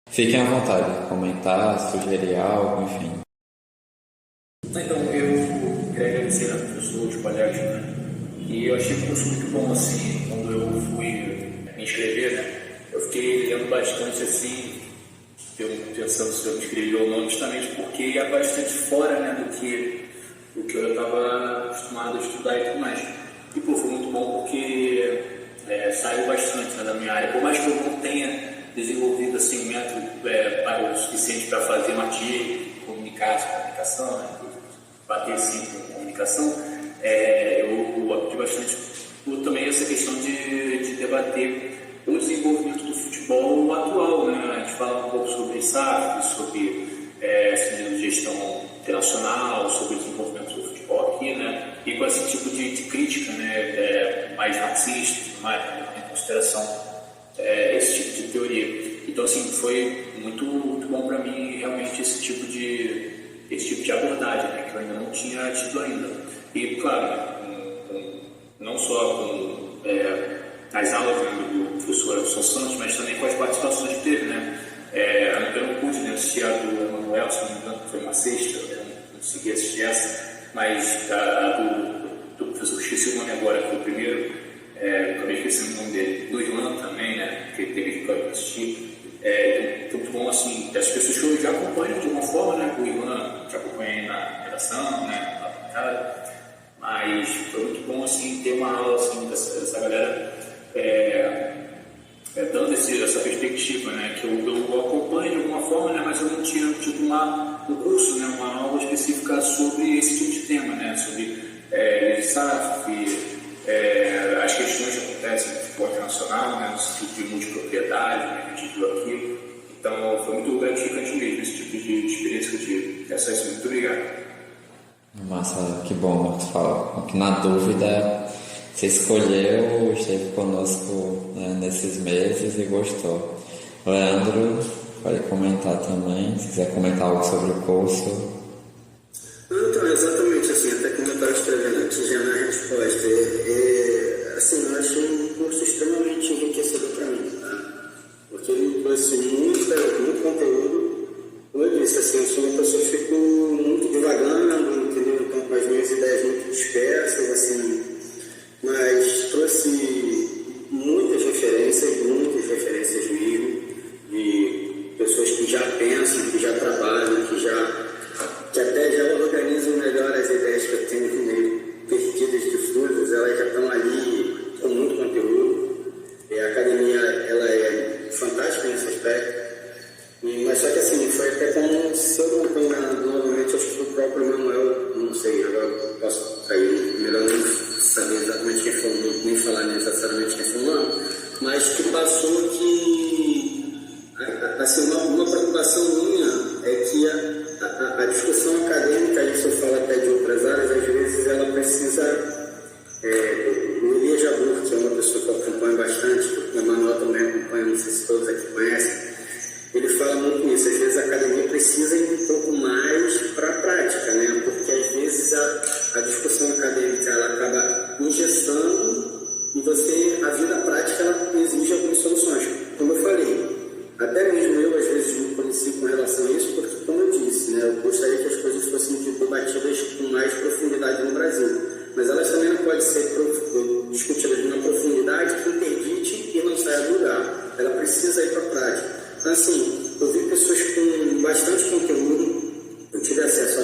Fiquem à vontade de comentar, sugerir algo, enfim. Então, eu queria agradecer ao professor de colégio, né? E eu achei o curso muito bom, assim, quando eu fui me inscrever, né? Eu fiquei lendo bastante, assim, pensando se eu me inscrevi ou não, justamente porque ia bastante fora, né, do que eu estava acostumado a estudar e tudo mais. E, pô, foi muito bom porque saiu bastante, né, da minha área. Por mais que eu não tenha desenvolvido, assim, um método para o suficiente para fazer uma comunicação, né, bater, sim, com comunicação, eu aprendi bastante por também essa questão de debater o desenvolvimento do futebol atual, né? A gente fala um pouco sobre SAF, sobre de gestão internacional, sobre o desenvolvimento do futebol aqui, né? E com esse tipo de crítica, né? Mais marxista, mais em consideração esse tipo de teoria. Então, assim, foi muito, muito bom para mim realmente esse tipo de abordagem, né? Que eu ainda não tinha tido ainda. E, claro, não só com as aulas, né, do professor Elson Santos, mas também com as participações que teve, né? Eu não pude, né, assistir a do Emanuel, se não me engano, foi uma sexta, eu não consegui assistir essa, mas a do professor, esqueci o nome agora, que foi o primeiro, acabei esquecendo o nome dele, do Irlan também, né, que teve que assistir. Então, muito bom, assim, as pessoas que eu já acompanho de uma forma, né, o Irlan já acompanhei na redação, né, na bancada, mas foi muito bom, assim, ter uma aula, assim, dessa galera dando essa perspectiva, né, que eu acompanho de alguma forma, né, mas eu não tinha tido um curso, né, uma aula específica sobre esse tipo de tema, né, sobre SAF, as questões que acontecem no futebol internacional, né, no sentido de multipropriedade, né, que a gente viu aqui. Então, foi muito gratificante mesmo esse tipo de experiência que eu tive. Essa é isso, muito obrigado. Massa, que bom, Marcos Paulo. Na dúvida, você escolheu, esteve conosco, né, nesses meses e gostou. Leandro, pode comentar também, se quiser comentar algo sobre o curso. Então, exatamente assim, até como eu estava escrevendo aqui já na resposta, assim, eu achei um curso extremamente enriquecedor para mim, tá? Porque ele trouxe muito conteúdo. Como eu disse, assim, eu sou uma pessoa que fico muito devagando, entendeu? Então, com as minhas ideias muito dispersas, assim, mas trouxe muitas referências mesmo, de pessoas que já pensam, que já trabalham, que até já organizam melhor as ideias que eu tenho meio perdidas, difusas, elas já estão ali com muito conteúdo. E a academia, ela é fantástica nesse aspecto. né? Não sei se todos aqui conhecem. Ele fala muito nisso. Às vezes a academia precisa ir um pouco mais para a prática, né? Porque às vezes a discussão acadêmica ela acaba engessando e a vida prática ela exige algumas soluções. Como eu falei, até mesmo eu às vezes me policio com relação a isso, porque, como eu disse, né, eu gostaria que as coisas fossem debatidas com mais profundidade no Brasil. Mas elas também não podem ser discutidas numa profundidade que interdite e não saia do lugar. Ela precisa ir para a prática. Então, assim, eu vi pessoas com bastante conteúdo, eu tive acesso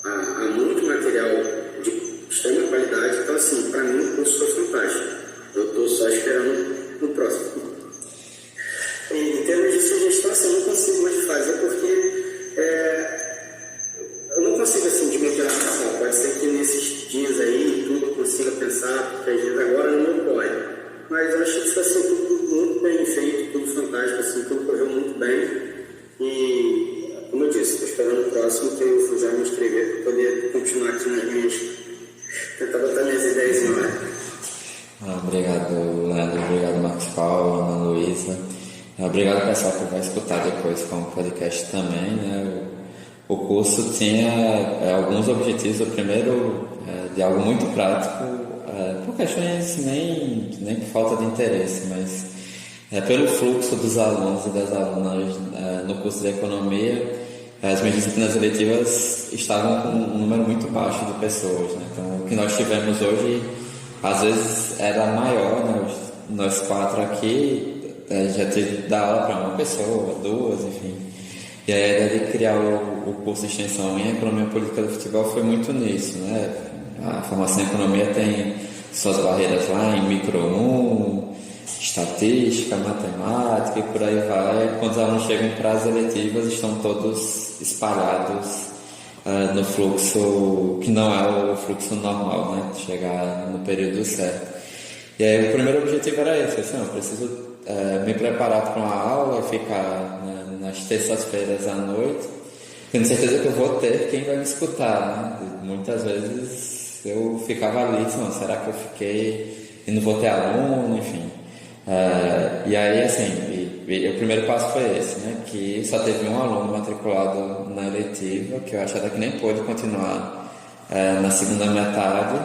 a muito material de extrema qualidade. Então, assim, para mim o curso foi fantástico. Eu estou só esperando o próximo. Em termos de sugestão, assim, eu não consigo mais fazer porque eu não consigo, assim, de motivação. Pode ser que nesses dias aí tudo eu consiga pensar, porque às vezes agora não me ocorre. Mas eu achei que foi, assim, tudo muito bem feito, tudo fantástico, assim, tudo correu muito bem. E, como eu disse, estou esperando o próximo que eu já me inscrever para poder continuar aqui nas minhas... tentar botar minhas ideias em ordem. Obrigado, Leandro. Obrigado, Marcos Paulo, Ana Luísa. Obrigado, pessoal, que vai escutar depois com o podcast também, né? O curso tinha alguns objetivos. O primeiro, de algo muito prático, por questões nem por falta de interesse, mas pelo fluxo dos alunos e das alunas no curso de Economia, as minhas disciplinas eletivas estavam com um número muito baixo de pessoas, né? Então, o que nós tivemos hoje, às vezes, era maior, né? Nós 4 aqui, já tive de dar aula para uma pessoa, 2, enfim. E a ideia de criar o curso de extensão em Economia Política do Futebol foi muito nisso, né? A formação em Economia tem suas barreiras lá em Micro 1, Estatística, Matemática e por aí vai. Quando os alunos chegam para as eletivas, estão todos espalhados no fluxo que não é o fluxo normal, né? De chegar no período certo. E aí o primeiro objetivo era esse, assim, eu preciso me preparar para uma aula e ficar nas terças-feiras à noite, tendo certeza que eu vou ter quem vai me escutar, né? Muitas vezes eu ficava ali, não, será que eu fiquei e não vou ter aluno, enfim. E aí, assim, o primeiro passo foi esse, né? Que só teve um aluno matriculado na eletiva, que eu acho até que nem pôde continuar na segunda metade,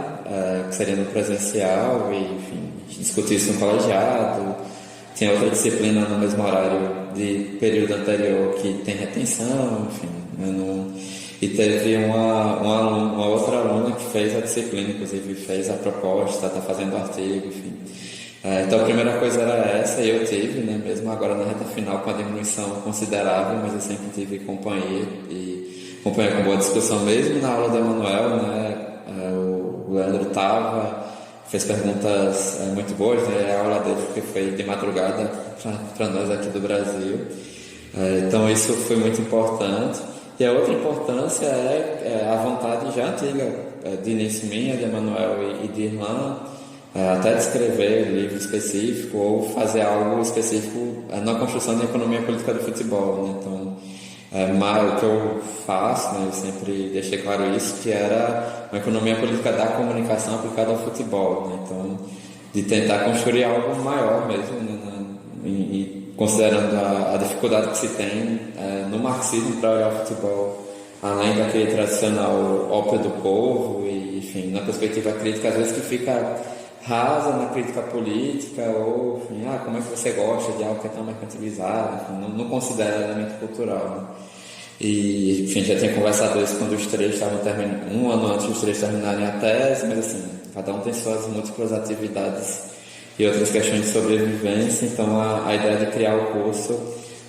que seria no presencial, e, enfim, discutir isso no colegiado. Tinha outra disciplina no mesmo horário de período anterior que tem retenção, enfim. E teve uma outra aluna que fez a disciplina, inclusive fez a proposta, está fazendo artigo, enfim. Então a primeira coisa era essa, e eu tive, né, mesmo agora na reta final com a diminuição considerável, mas eu sempre tive companhia, e companhia com boa discussão mesmo na aula do Emanuel, né, o Leandro fez perguntas muito boas, né, a aula dele que foi de madrugada para nós aqui do Brasil, então isso foi muito importante. E a outra importância é a vontade já antiga de início minha, de Emanuel e de Irlã, até de escrever um livro específico ou fazer algo específico na construção da economia política do futebol, né? Então, o que eu faço, né, eu sempre deixei claro isso, que era uma economia política da comunicação aplicada ao futebol, né? Então, de tentar construir algo maior mesmo, né, e considerando a dificuldade que se tem no marxismo para olhar o futebol, além daquele tradicional ópio do povo, e, enfim, na perspectiva crítica, às vezes que fica rasa na crítica política, ou, enfim, como é que você gosta de algo que é tão mercantilizado, enfim, não considera elemento cultural, né? E, enfim, já tinha conversado isso quando os três estavam terminando, um ano antes dos três terminarem a tese, mas assim, cada um tem suas múltiplas atividades e outras questões de sobrevivência, então a ideia de criar o curso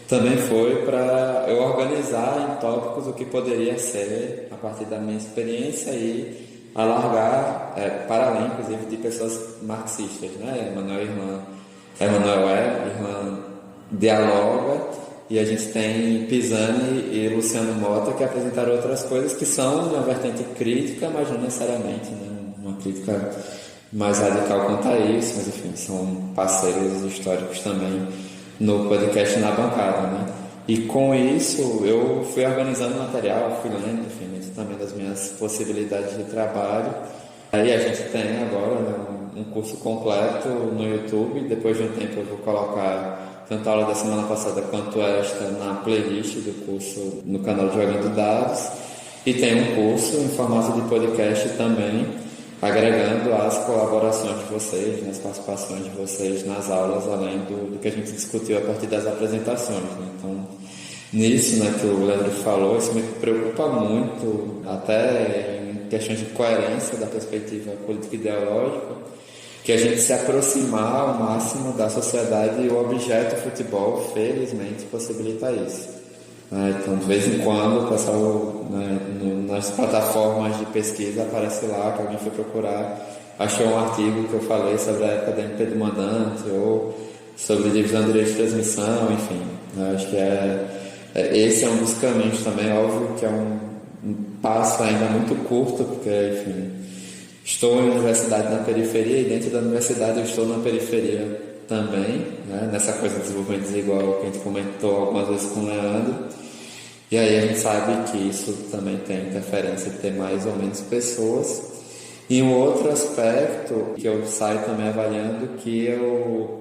também foi para eu organizar em tópicos o que poderia ser, a partir da minha experiência, e alargar para além, inclusive, de pessoas marxistas, né? Emanuel Irlã dialoga, e a gente tem Pisani e Luciano Mota que apresentaram outras coisas que são uma vertente crítica, mas não necessariamente, né, uma crítica mais radical quanto a isso, mas enfim, são parceiros históricos também no podcast Na Bancada, né? E com isso eu fui organizando material, fui lendo, enfim, isso também das minhas possibilidades de trabalho. Aí a gente tem agora, né, um curso completo no YouTube. Depois de um tempo eu vou colocar tanto a aula da semana passada quanto esta na playlist do curso no canal de Jogando Dados. E tem um curso em formato de podcast também, agregando as colaborações de vocês, as participações de vocês nas aulas, além do que a gente discutiu a partir das apresentações, né? Então, nisso, né, que o Leandro falou, isso me preocupa muito, até em questões de coerência da perspectiva política e ideológica, que a gente se aproximar ao máximo da sociedade, e o objeto futebol, felizmente, possibilita isso. Então, de vez em quando, o pessoal, né, nas plataformas de pesquisa aparece lá que alguém foi procurar, achou um artigo que eu falei sobre a época da MP do Mandante, ou sobre divisão de direito de transmissão, enfim. Acho que esse é um dos caminhos também. Óbvio que é um passo ainda muito curto, porque, enfim, estou em universidade na periferia, e dentro da universidade eu estou na periferia também, né, nessa coisa de desenvolvimento desigual que a gente comentou algumas vezes com o Leandro. E aí a gente sabe que isso também tem interferência de ter mais ou menos pessoas. E um outro aspecto que eu saio também avaliando, que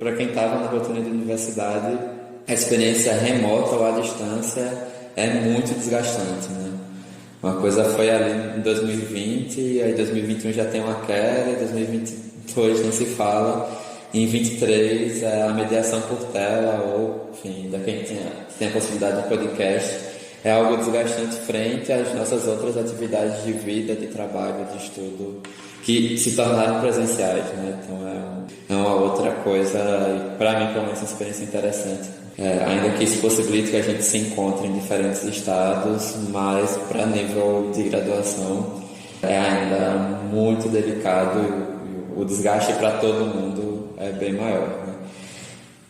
para quem estava na rotina de universidade, a experiência remota ou à distância é muito desgastante, né? Uma coisa foi ali em 2020, e aí 2021 já tem uma queda, e 2022 nem se fala. Em 23 a mediação por tela, ou enfim, da quem tem a possibilidade de podcast, é algo desgastante frente às nossas outras atividades de vida, de trabalho, de estudo, que se tornaram presenciais, né? Então é uma outra coisa, e para mim, pelo menos, uma experiência interessante. Ainda que isso possibilite que a gente se encontre em diferentes estados, mas para nível de graduação é ainda muito delicado, e o desgaste para todo mundo é bem maior, né?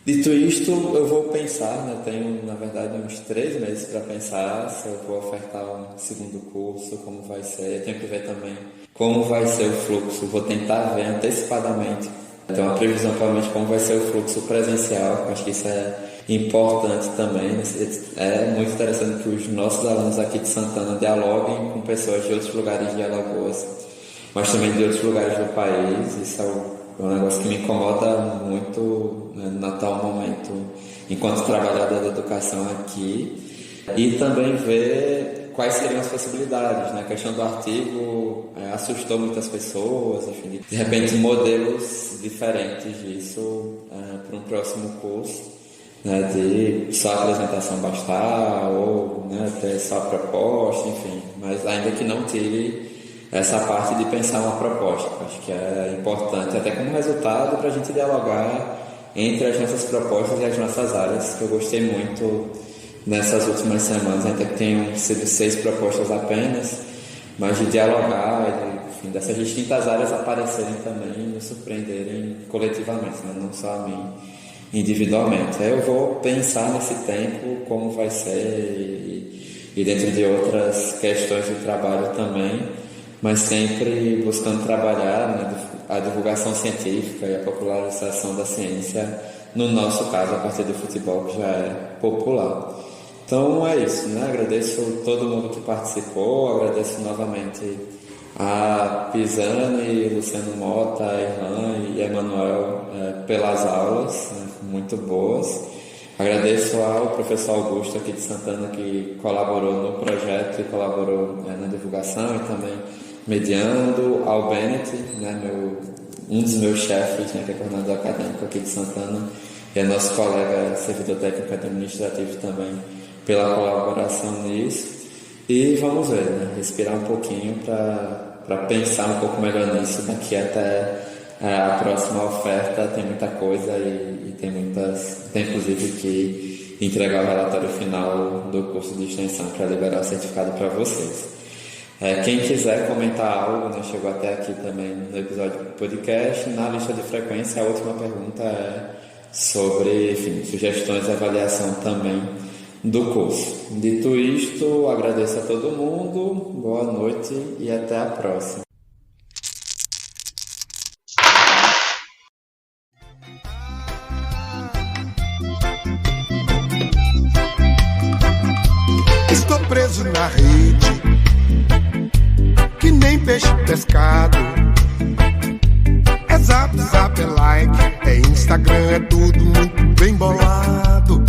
Dito isto, eu vou pensar, né? Tenho, na verdade, uns 3 meses para pensar se eu vou ofertar um segundo curso, como vai ser. Eu tenho que ver também como vai ser o fluxo. Vou tentar ver antecipadamente. Então, a previsão, provavelmente, como vai ser o fluxo presencial. Acho que isso é importante também. É muito interessante que os nossos alunos aqui de Santana dialoguem com pessoas de outros lugares de Alagoas, mas também de outros lugares do país. Isso é um negócio que me incomoda muito, né, no atual momento, enquanto trabalhador da educação aqui, e também ver quais seriam as possibilidades, né? A questão do artigo assustou muitas pessoas, enfim, de repente modelos diferentes disso para um próximo curso, né, de só apresentação bastar, ou, né, ter só proposta, enfim, mas ainda que não tire essa parte de pensar uma proposta. Acho que é importante, até como resultado, para a gente dialogar entre as nossas propostas e as nossas áreas, que eu gostei muito nessas últimas semanas, até que tenham sido 6 propostas apenas, mas de dialogar, enfim, dessas distintas áreas aparecerem também e nos surpreenderem coletivamente, né? Não só a mim individualmente. Aí eu vou pensar nesse tempo como vai ser, e dentro de outras questões de trabalho também, mas sempre buscando trabalhar, né, a divulgação científica e a popularização da ciência, no nosso caso, a partir do futebol, que já é popular. Então é isso, né? Agradeço todo mundo que participou, agradeço novamente a Pisani, Luciano Mota, Irlan e Emanuel pelas aulas, né, muito boas. Agradeço ao professor Augusto aqui de Santana, que colaborou no projeto e colaborou na divulgação e também mediando, ao Bennett, né, um dos meus chefes, né, que é coordenador acadêmico aqui de Santana, e é nosso colega servidor técnico administrativo também, pela colaboração nisso. E vamos ver, né, respirar um pouquinho para pensar um pouco melhor nisso. Daqui até a próxima oferta tem muita coisa, e tem inclusive que entregar o relatório final do curso de extensão para liberar o certificado para vocês. Quem quiser comentar algo, né, chegou até aqui também no episódio do podcast, na lista de frequência, a última pergunta é sobre, enfim, sugestões e avaliação também do curso. Dito isto, agradeço a todo mundo, boa noite e até a próxima. Estou preso na rede, que nem peixe pescado. É zap, zap, é like. É Instagram, é tudo muito bem bolado.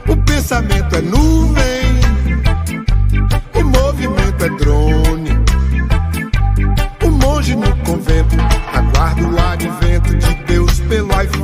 O pensamento é nuvem, o movimento é drone. O monge no convento aguarda o advento de Deus pelo iPhone.